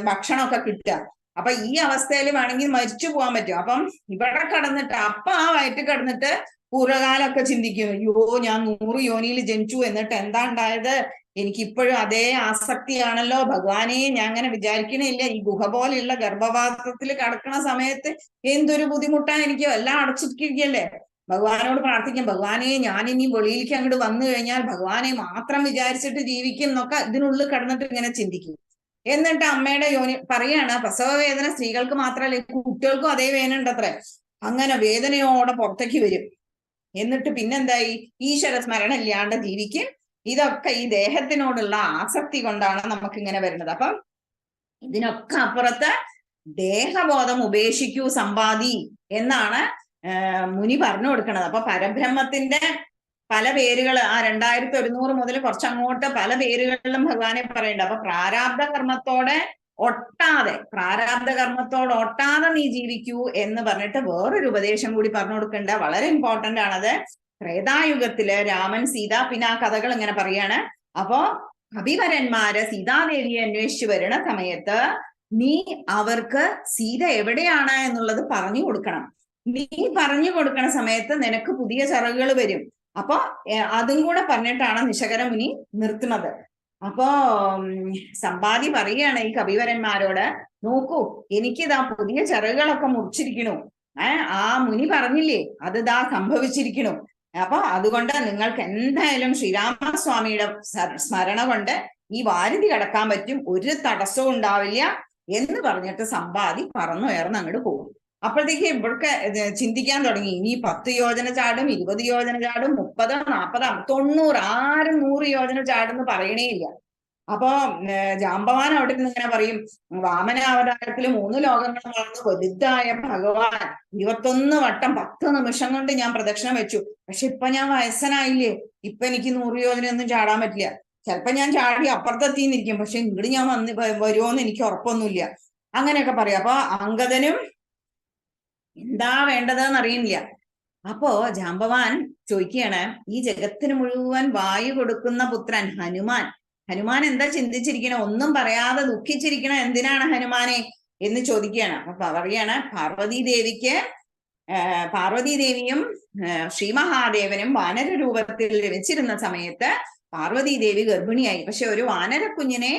ഭക്ഷണമൊക്കെ കിട്ടുക. അപ്പൊ ഈ അവസ്ഥയിൽ വേണമെങ്കിൽ മരിച്ചു പോകാൻ പറ്റും. അപ്പം ഇവിടെ കടന്നിട്ട് ആ വയറ്റിൽ കിടന്നിട്ട് പൂർവ്വകാലമൊക്കെ ചിന്തിക്കും, അയ്യോ ഞാൻ 100 യോനിയിൽ ജനിച്ചു, എന്നിട്ട് എന്താ ഉണ്ടായത്? എനിക്കിപ്പോഴും അതേ ആസക്തിയാണല്ലോ ഭഗവാനെ. ഞാൻ അങ്ങനെ വിചാരിക്കണില്ല. ഈ ഗുഹ പോലെയുള്ള ഗർഭപാത്രത്തിൽ കിടക്കുന്ന സമയത്ത് എന്തൊരു ബുദ്ധിമുട്ടാണ് എനിക്ക്. എല്ലാം അടച്ചിരിക്കുകയല്ലേ. ഭഗവാനോട് പ്രാർത്ഥിക്കും, ഭഗവാനെ ഞാൻ ഇനി വെളിയിലേക്ക് അങ്ങോട്ട് വന്നു കഴിഞ്ഞാൽ ഭഗവാനെ മാത്രം വിചാരിച്ചിട്ട് ജീവിക്കും എന്നൊക്കെ ഇതിനുള്ളിൽ കിടന്നിട്ട് ഇങ്ങനെ ചിന്തിക്കും. എന്നിട്ട് അമ്മയുടെ യോനി പറയാണ്, പ്രസവ വേദന സ്ത്രീകൾക്ക് മാത്രമല്ല കുട്ടികൾക്കും അതേ വേദന ഉണ്ടത്രേ. അങ്ങനെ വേദനയോടെ പുറത്തേക്ക് വരും. എന്നിട്ട് പിന്നെന്തായി? ഈശ്വര സ്മരണ ഇല്ലാണ്ട് ജീവിക്കും. ഇതൊക്കെ ഈ ദേഹത്തിനോടുള്ള ആസക്തി കൊണ്ടാണ് നമുക്ക് ഇങ്ങനെ വരുന്നത്. അപ്പം ഇതിനൊക്കെ അപ്പുറത്ത് ദേഹബോധം ഉപേക്ഷിക്കൂ സമ്പാദി എന്നാണ് മുനി പറഞ്ഞു കൊടുക്കുന്നത്. അപ്പൊ പല പേരുകൾ ആ 2100 മുതൽ കുറച്ചങ്ങോട്ട് പല പേരുകളിലും ഭഗവാനെ പറയുന്നുണ്ട്. അപ്പൊ പ്രാരാബ്ധ കർമ്മത്തോടെ ഒട്ടാതെ നീ ജീവിക്കൂ എന്ന് പറഞ്ഞിട്ട് വേറൊരു ഉപദേശം കൂടി പറഞ്ഞു കൊടുക്കണ്ട. വളരെ ഇമ്പോർട്ടന്റ് ആണത്. ത്രേതായുഗത്തില് രാമൻ സീത, പിന്നെ ആ കഥകൾ ഇങ്ങനെ പറയാണ്. അപ്പോ കപിവരന്മാര് സീതാദേവിയെ അന്വേഷിച്ചു വരുന്ന സമയത്ത് നീ അവർക്ക് സീത എവിടെയാണ് എന്നുള്ളത് പറഞ്ഞു കൊടുക്കണം. നീ പറഞ്ഞു കൊടുക്കണ സമയത്ത് നിനക്ക് പുതിയ ചിറകുകൾ വരും. അപ്പൊ അതും കൂടെ പറഞ്ഞിട്ടാണ് നിശകര മുനി നിർത്തുന്നത്. അപ്പോ സമ്പാദി പറയാണ് ഈ കപിവരന്മാരോട്, നോക്കൂ എനിക്കിതാ പുതിയ ചിറകുകളൊക്കെ മുറിച്ചിരിക്കണു. ആ മുനി പറഞ്ഞില്ലേ അത് ദാ സംഭവിച്ചിരിക്കണു. അപ്പൊ അതുകൊണ്ട് നിങ്ങൾക്ക് എന്തായാലും ശ്രീരാമസ്വാമിയുടെ സ്മരണ കൊണ്ട് ഈ വാരിധി കടക്കാൻ പറ്റും, ഒരു തടസ്സവും ഉണ്ടാവില്ല എന്ന് പറഞ്ഞിട്ട് സമ്പാദി പറന്നുയർന്ന് അങ്ങോട്ട് പോകും. അപ്പോഴത്തേക്ക് ഇവർക്ക് ചിന്തിക്കാൻ തുടങ്ങി, ഇനി 10 യോജന ചാടും, 20 യോജന ചാടും, 30, 40, 90, ആരും 100 യോജന ചാടുന്ന് പറയണേ ഇല്ല. അപ്പൊ ജാമ്പവാൻ അവിടെ നിന്ന് ഇങ്ങനെ പറയും, വാമനാവതാരത്തില് 3 ലോകങ്ങൾ വളർന്ന് വലുതായ ഭഗവാൻ 21 വട്ടം 10 നിമിഷം കൊണ്ട് ഞാൻ പ്രദക്ഷിണം വെച്ചു. പക്ഷെ ഇപ്പൊ ഞാൻ വയസ്സനായില്ലേ, ഇപ്പൊ എനിക്ക് 100 യോജനയൊന്നും ചാടാൻ പറ്റില്ല. ചിലപ്പോ ഞാൻ ചാടി അപ്പുറത്തെത്തിന്നിരിക്കും, പക്ഷെ ഇങ്ങോട്ട് ഞാൻ വരുമോന്ന് എനിക്ക് ഉറപ്പൊന്നുമില്ല. അങ്ങനെയൊക്കെ പറയാം. അപ്പൊ അങ്കദനും എന്താ വേണ്ടതെന്ന് അറിയില്ല. അപ്പോ ജാമ്പവാൻ ചോദിക്കുകയാണ്, ഈ ജഗത്തിന് മുഴുവൻ വായു കൊടുക്കുന്ന പുത്രൻ ഹനുമാൻ എന്താ ചിന്തിച്ചിരിക്കണ, ഒന്നും പറയാതെ ദുഃഖിച്ചിരിക്കണ എന്തിനാണ് ഹനുമാനെ എന്ന് ചോദിക്കുകയാണ്. അപ്പൊ പറയാണ്, പാർവതീദേവിയും ശ്രീ മഹാദേവനും വാനര രൂപത്തിൽ രമിച്ചിരുന്ന സമയത്ത് പാർവതീദേവി ഗർഭിണിയായി. പക്ഷെ ഒരു വാനര കുഞ്ഞിനെ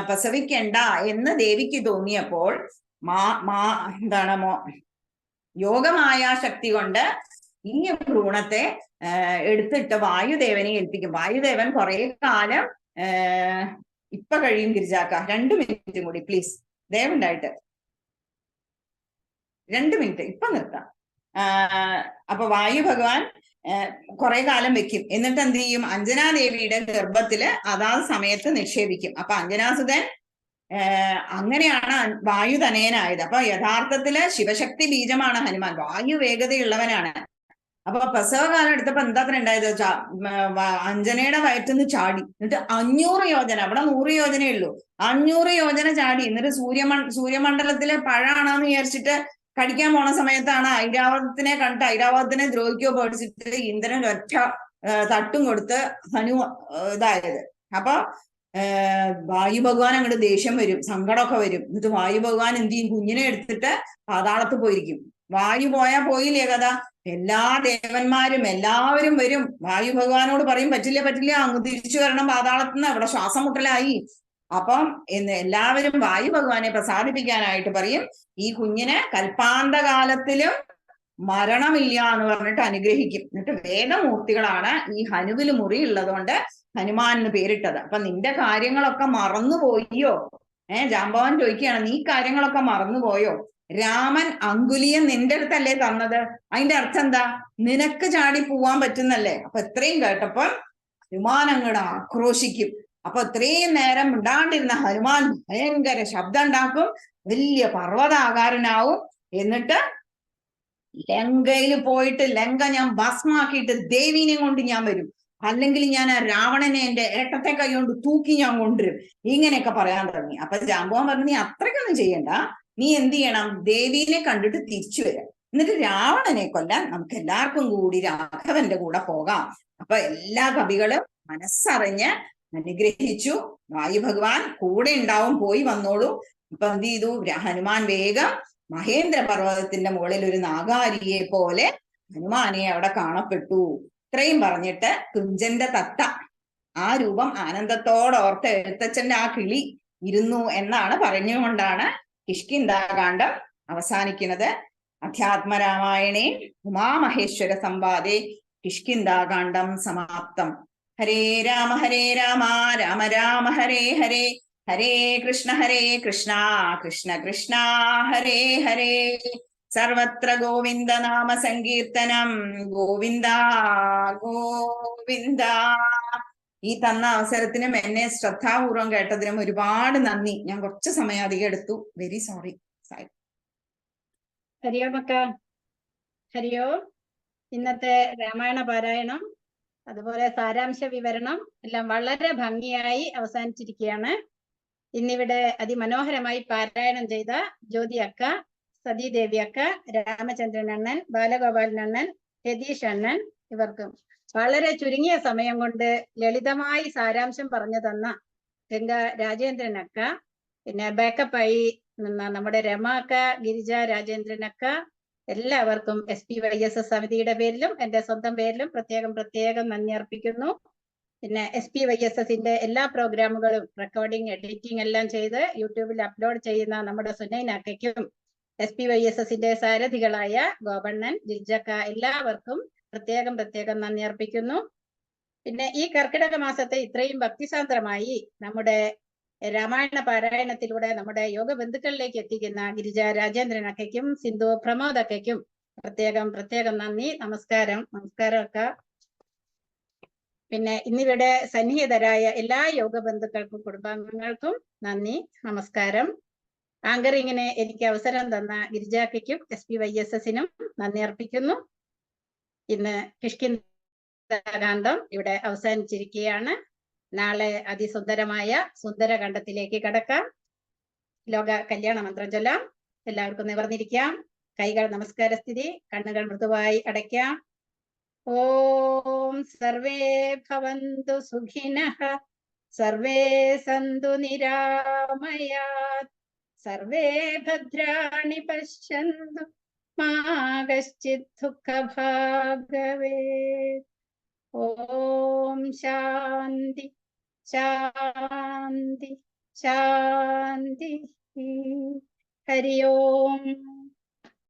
പ്രസവിക്കണ്ട എന്ന് ദേവിക്ക് തോന്നിയപ്പോൾ യോഗമായ ശക്തി കൊണ്ട് ഈ ഭ്രൂണത്തെ എടുത്തിട്ട് വായുദേവനെ ഏൽപ്പിക്കും. വായുദേവൻ കുറെ കാലം ഇപ്പൊ കഴിയും ഗിരിജാക്ക, 2 മിനിറ്റും കൂടി പ്ലീസ്, ദയവുണ്ടായിട്ട് 2 മിനിറ്റ് ഇപ്പൊ നിർത്താം. അപ്പൊ വായു ഭഗവാൻ കുറെ കാലം വെക്കും. എന്നിട്ട് എന്ത് ചെയ്യും, അഞ്ജനാദേവിയുടെ ഗർഭത്തില് അതാത് സമയത്ത് നിക്ഷേപിക്കും. അപ്പൊ അഞ്ജനാസുതൻ അങ്ങനെയാണ് വായുതനയനായത്. അപ്പൊ യഥാർത്ഥത്തില് ശിവശക്തി ബീജമാണ് ഹനുമാൻ, വായു വേഗതയുള്ളവനാണ്. അപ്പൊ പ്രസവകാലം എടുത്തപ്പോ എന്താ ഉണ്ടായത്, അഞ്ജനയുടെ വയറ്റിന്ന് ചാടി. എന്നിട്ട് 500 യോജന, അവിടെ 100 യോജനയേ ഉള്ളൂ, 500 യോജന ചാടി. എന്നിട്ട് സൂര്യമണ്ഡലത്തിലെ പഴാണെന്ന് വിചാരിച്ചിട്ട് കടിക്കാൻ പോണ സമയത്താണ് ഐരാവതത്തിനെ കണ്ടിട്ട് ഐരാവതത്തിനെ ദ്രോഹിക്കോ പേടിച്ചിട്ട് ഇന്ദ്രൻ ഒറ്റ തട്ടും കൊടുത്ത് ഇതായത്. അപ്പൊ വായു ഭഗവാൻ അങ്ങോട്ട് ദേഷ്യം വരും, സങ്കടമൊക്കെ വരും. എന്നിട്ട് വായു ഭഗവാൻ എന്ത് ചെയ്യും, കുഞ്ഞിനെ എടുത്തിട്ട് പാതാളത്ത് പോയിരിക്കും. വായു പോയാ പോയില്ലേ കഥ, എല്ലാ ദേവന്മാരും എല്ലാവരും വരും. വായു ഭഗവാനോട് പറയും, പറ്റില്ല അങ്ങ് തിരിച്ചു വരണം പാതാളത്തുനിന്ന്, അവിടെ ശ്വാസം മുട്ടലായി. അപ്പം എല്ലാവരും വായു ഭഗവാനെ പ്രസാദിപ്പിക്കാനായിട്ട് പറയും, ഈ കുഞ്ഞിന് കൽപ്പാന്തകാലത്തിലും മരണമില്ല എന്ന് പറഞ്ഞിട്ട് അനുഗ്രഹിക്കും. എന്നിട്ട് വേദമൂർത്തികളാണ് ഈ ഹനുവിൽ മുറി ഉള്ളതുകൊണ്ട് ഹനുമാൻ എന്ന് പേരിട്ടത്. അപ്പൊ നിന്റെ കാര്യങ്ങളൊക്കെ മറന്നുപോയോ? ജാമ്പവാൻ ചോദിക്കുകയാണ്, നീ കാര്യങ്ങളൊക്കെ മറന്നുപോയോ? രാമൻ അങ്കുലിയെ നിന്റെ അടുത്തല്ലേ തന്നത്, അതിന്റെ അർത്ഥം എന്താ, നിനക്ക് ചാടി പോവാൻ പറ്റുന്നല്ലേ? അപ്പൊ ഇത്രയും കേട്ടപ്പോൾ ഹനുമാൻ അങ്ങോട്ട് ആക്രോശിക്കും. അപ്പൊ ഇത്രയും നേരം മിണ്ടാണ്ടിരുന്ന ഹനുമാൻ ഭയങ്കര ശബ്ദം ഉണ്ടാക്കും, വലിയ പർവ്വതാകാരനാവും. എന്നിട്ട് ലങ്കയിൽ പോയിട്ട് ലങ്ക ഞാൻ ഭസ്മാക്കിയിട്ട് ദേവീനെ കൊണ്ട് ഞാൻ വരും, അല്ലെങ്കിൽ ഞാൻ ആ രാവണനെ എന്റെ ഏട്ടത്തെ കൈ കൊണ്ട് തൂക്കി ഞാൻ കൊണ്ടുവരും, ഇങ്ങനെയൊക്കെ പറയാൻ തുടങ്ങി. അപ്പൊ ജാമ്പവാൻ പറഞ്ഞു, നീ അത്രയ്ക്കൊന്നും ചെയ്യണ്ട, നീ എന്ത് ചെയ്യണം, ദേവീനെ കണ്ടിട്ട് തിരിച്ചു വരാം, എന്നിട്ട് രാവണനെ കൊല്ലാൻ നമുക്ക് എല്ലാവർക്കും കൂടി രാഘവന്റെ കൂടെ പോകാം. അപ്പൊ എല്ലാ കവികളും മനസ്സറിഞ്ഞ് അനുഗ്രഹിച്ചു. വായു ഭഗവാൻ കൂടെ ഉണ്ടാവും, പോയി വന്നോളൂ. അപ്പൊ എന്ത് ചെയ്തു, ഹനുമാൻ വേഗം മഹേന്ദ്ര പർവ്വതത്തിന്റെ മുകളിൽ ഒരു നാഗാരിയെ പോലെ ഹനുമാനെ അവിടെ കാണപ്പെട്ടു. ഇത്രയും പറഞ്ഞിട്ട് കുഞ്ചന്റെ തത്ത ആ രൂപം ആനന്ദത്തോടോർത്ത് എഴുത്തച്ഛന്റെ ആ കിളി ഇരുന്നു എന്നാണ് പറഞ്ഞുകൊണ്ടാണ് കിഷ്കിന്ധാകാന്ഡം അവസാനിക്കുന്നത്. അധ്യാത്മരാമായണേ ഉമാമഹേശ്വര സംവാദേ കിഷ്കിന്ധാകാന്ഡം സമാപ്തം. ഹരേ രാമ രാമ രാമ ഹരേ ഹരേ, ഹരേ കൃഷ്ണ കൃഷ്ണ കൃഷ്ണ ഹരേ ഹരേ. സർവത്ര ഗോവിന്ദ നാമ സങ്കീർത്തനം, ഗോവിന്ദ ഗോവിന്ദ. ഈ തന്ന അവസരത്തിനും എന്നെ ശ്രദ്ധാപൂർവം കേട്ടതിനും ഒരുപാട് നന്ദി. ഞാൻ കുറച്ച് സമയം അധികം എടുത്തു, വെരി സോറി. ഹരിയോ മക്ക, ഹരിയോ. ഇന്നത്തെ രാമായണ പാരായണം അതുപോലെ സാരാംശ വിവരണം എല്ലാം വളരെ ഭംഗിയായി അവസാനിച്ചിരിക്കുകയാണ്. ഇന്നിവിടെ അതിമനോഹരമായി പാരായണം ചെയ്ത ജ്യോതി അക്ക, സതീദേവി അക്ക, രാമചന്ദ്രൻ അണ്ണൻ, ബാലഗോപാലൻ അണ്ണൻ, രതീഷ് അണ്ണൻ, ഇവർക്കും വളരെ ചുരുങ്ങിയ സമയം കൊണ്ട് ലളിതമായി സാരാംശം പറഞ്ഞു തന്ന ഗംഗ രാജേന്ദ്രൻ അക്ക, പിന്നെ ബാക്കപ്പായി നിന്ന നമ്മുടെ രമ അക്ക, ഗിരിജ രാജേന്ദ്രൻ അക്ക, എല്ലാവർക്കും SPYSS സമിതിയുടെ പേരിലും എന്റെ സ്വന്തം പേരിലും പ്രത്യേകം നന്ദി അർപ്പിക്കുന്നു. പിന്നെ SPYSSന്റെ എല്ലാ പ്രോഗ്രാമുകളും റെക്കോർഡിംഗ്, എഡിറ്റിംഗ് എല്ലാം ചെയ്ത് യൂട്യൂബിൽ അപ്ലോഡ് ചെയ്യുന്ന നമ്മുടെ സുനൈന അക്കയ്ക്കും SPYSSന്റെ സാരഥികളായ ഗോപണ്ണൻ, ജിജക്ക, എല്ലാവർക്കും പ്രത്യേകം നന്ദി അർപ്പിക്കുന്നു. പിന്നെ ഈ കർക്കിടക മാസത്തെ ഇത്രയും ഭക്തിസാന്ദ്രമായി നമ്മുടെ രാമായണ പാരായണത്തിലൂടെ നമ്മുടെ യോഗ ബന്ധുക്കളിലേക്ക് എത്തിക്കുന്ന ഗിരിജ രാജേന്ദ്രൻ അക്കയ്ക്കും സിന്ധു പ്രമോദ് അക്കയ്ക്കും പ്രത്യേകം നന്ദി. നമസ്കാരം അക്ക. പിന്നെ ഇന്നിവിടെ സന്നിഹിതരായ എല്ലാ യോഗ ബന്ധുക്കൾക്കും കുടുംബാംഗങ്ങൾക്കും നന്ദി, നമസ്കാരം. ആങ്കറിങ്ങിന് എനിക്ക് അവസരം തന്ന ഗിരിജാക്കയ്ക്കും SPYSSനും നന്ദി അർപ്പിക്കുന്നു. ഇന്ന് കിഷ്കിന്ധാകാന്ഡം ഇവിടെ അവസാനിച്ചിരിക്കുകയാണ്. നാളെ അതിസുന്ദരമായ സുന്ദരകാന്ഡത്തിലേക്ക് കടക്കാം. ലോക കല്യാണ മന്ത്രം ചൊല്ലാം. എല്ലാവർക്കും നിവർന്നിരിക്കാം. കൈകൾ നമസ്കാര സ്ഥിതി, കണ്ണുകൾ മൃദുവായി അടയ്ക്കാം. ഓം സർവേ ഭവന്തു സുഖിനഃ, സർവേ സന്തു നിരാമയാത്, സർവേ ഭദ്രാണി പശ്യന്തു മാ കശ്ചിത് ദുഃഖഭാഗ് ഭവേത്. ഓം ശാന്തി ശാന്തി ശാന്തി. ഹരി ഓം.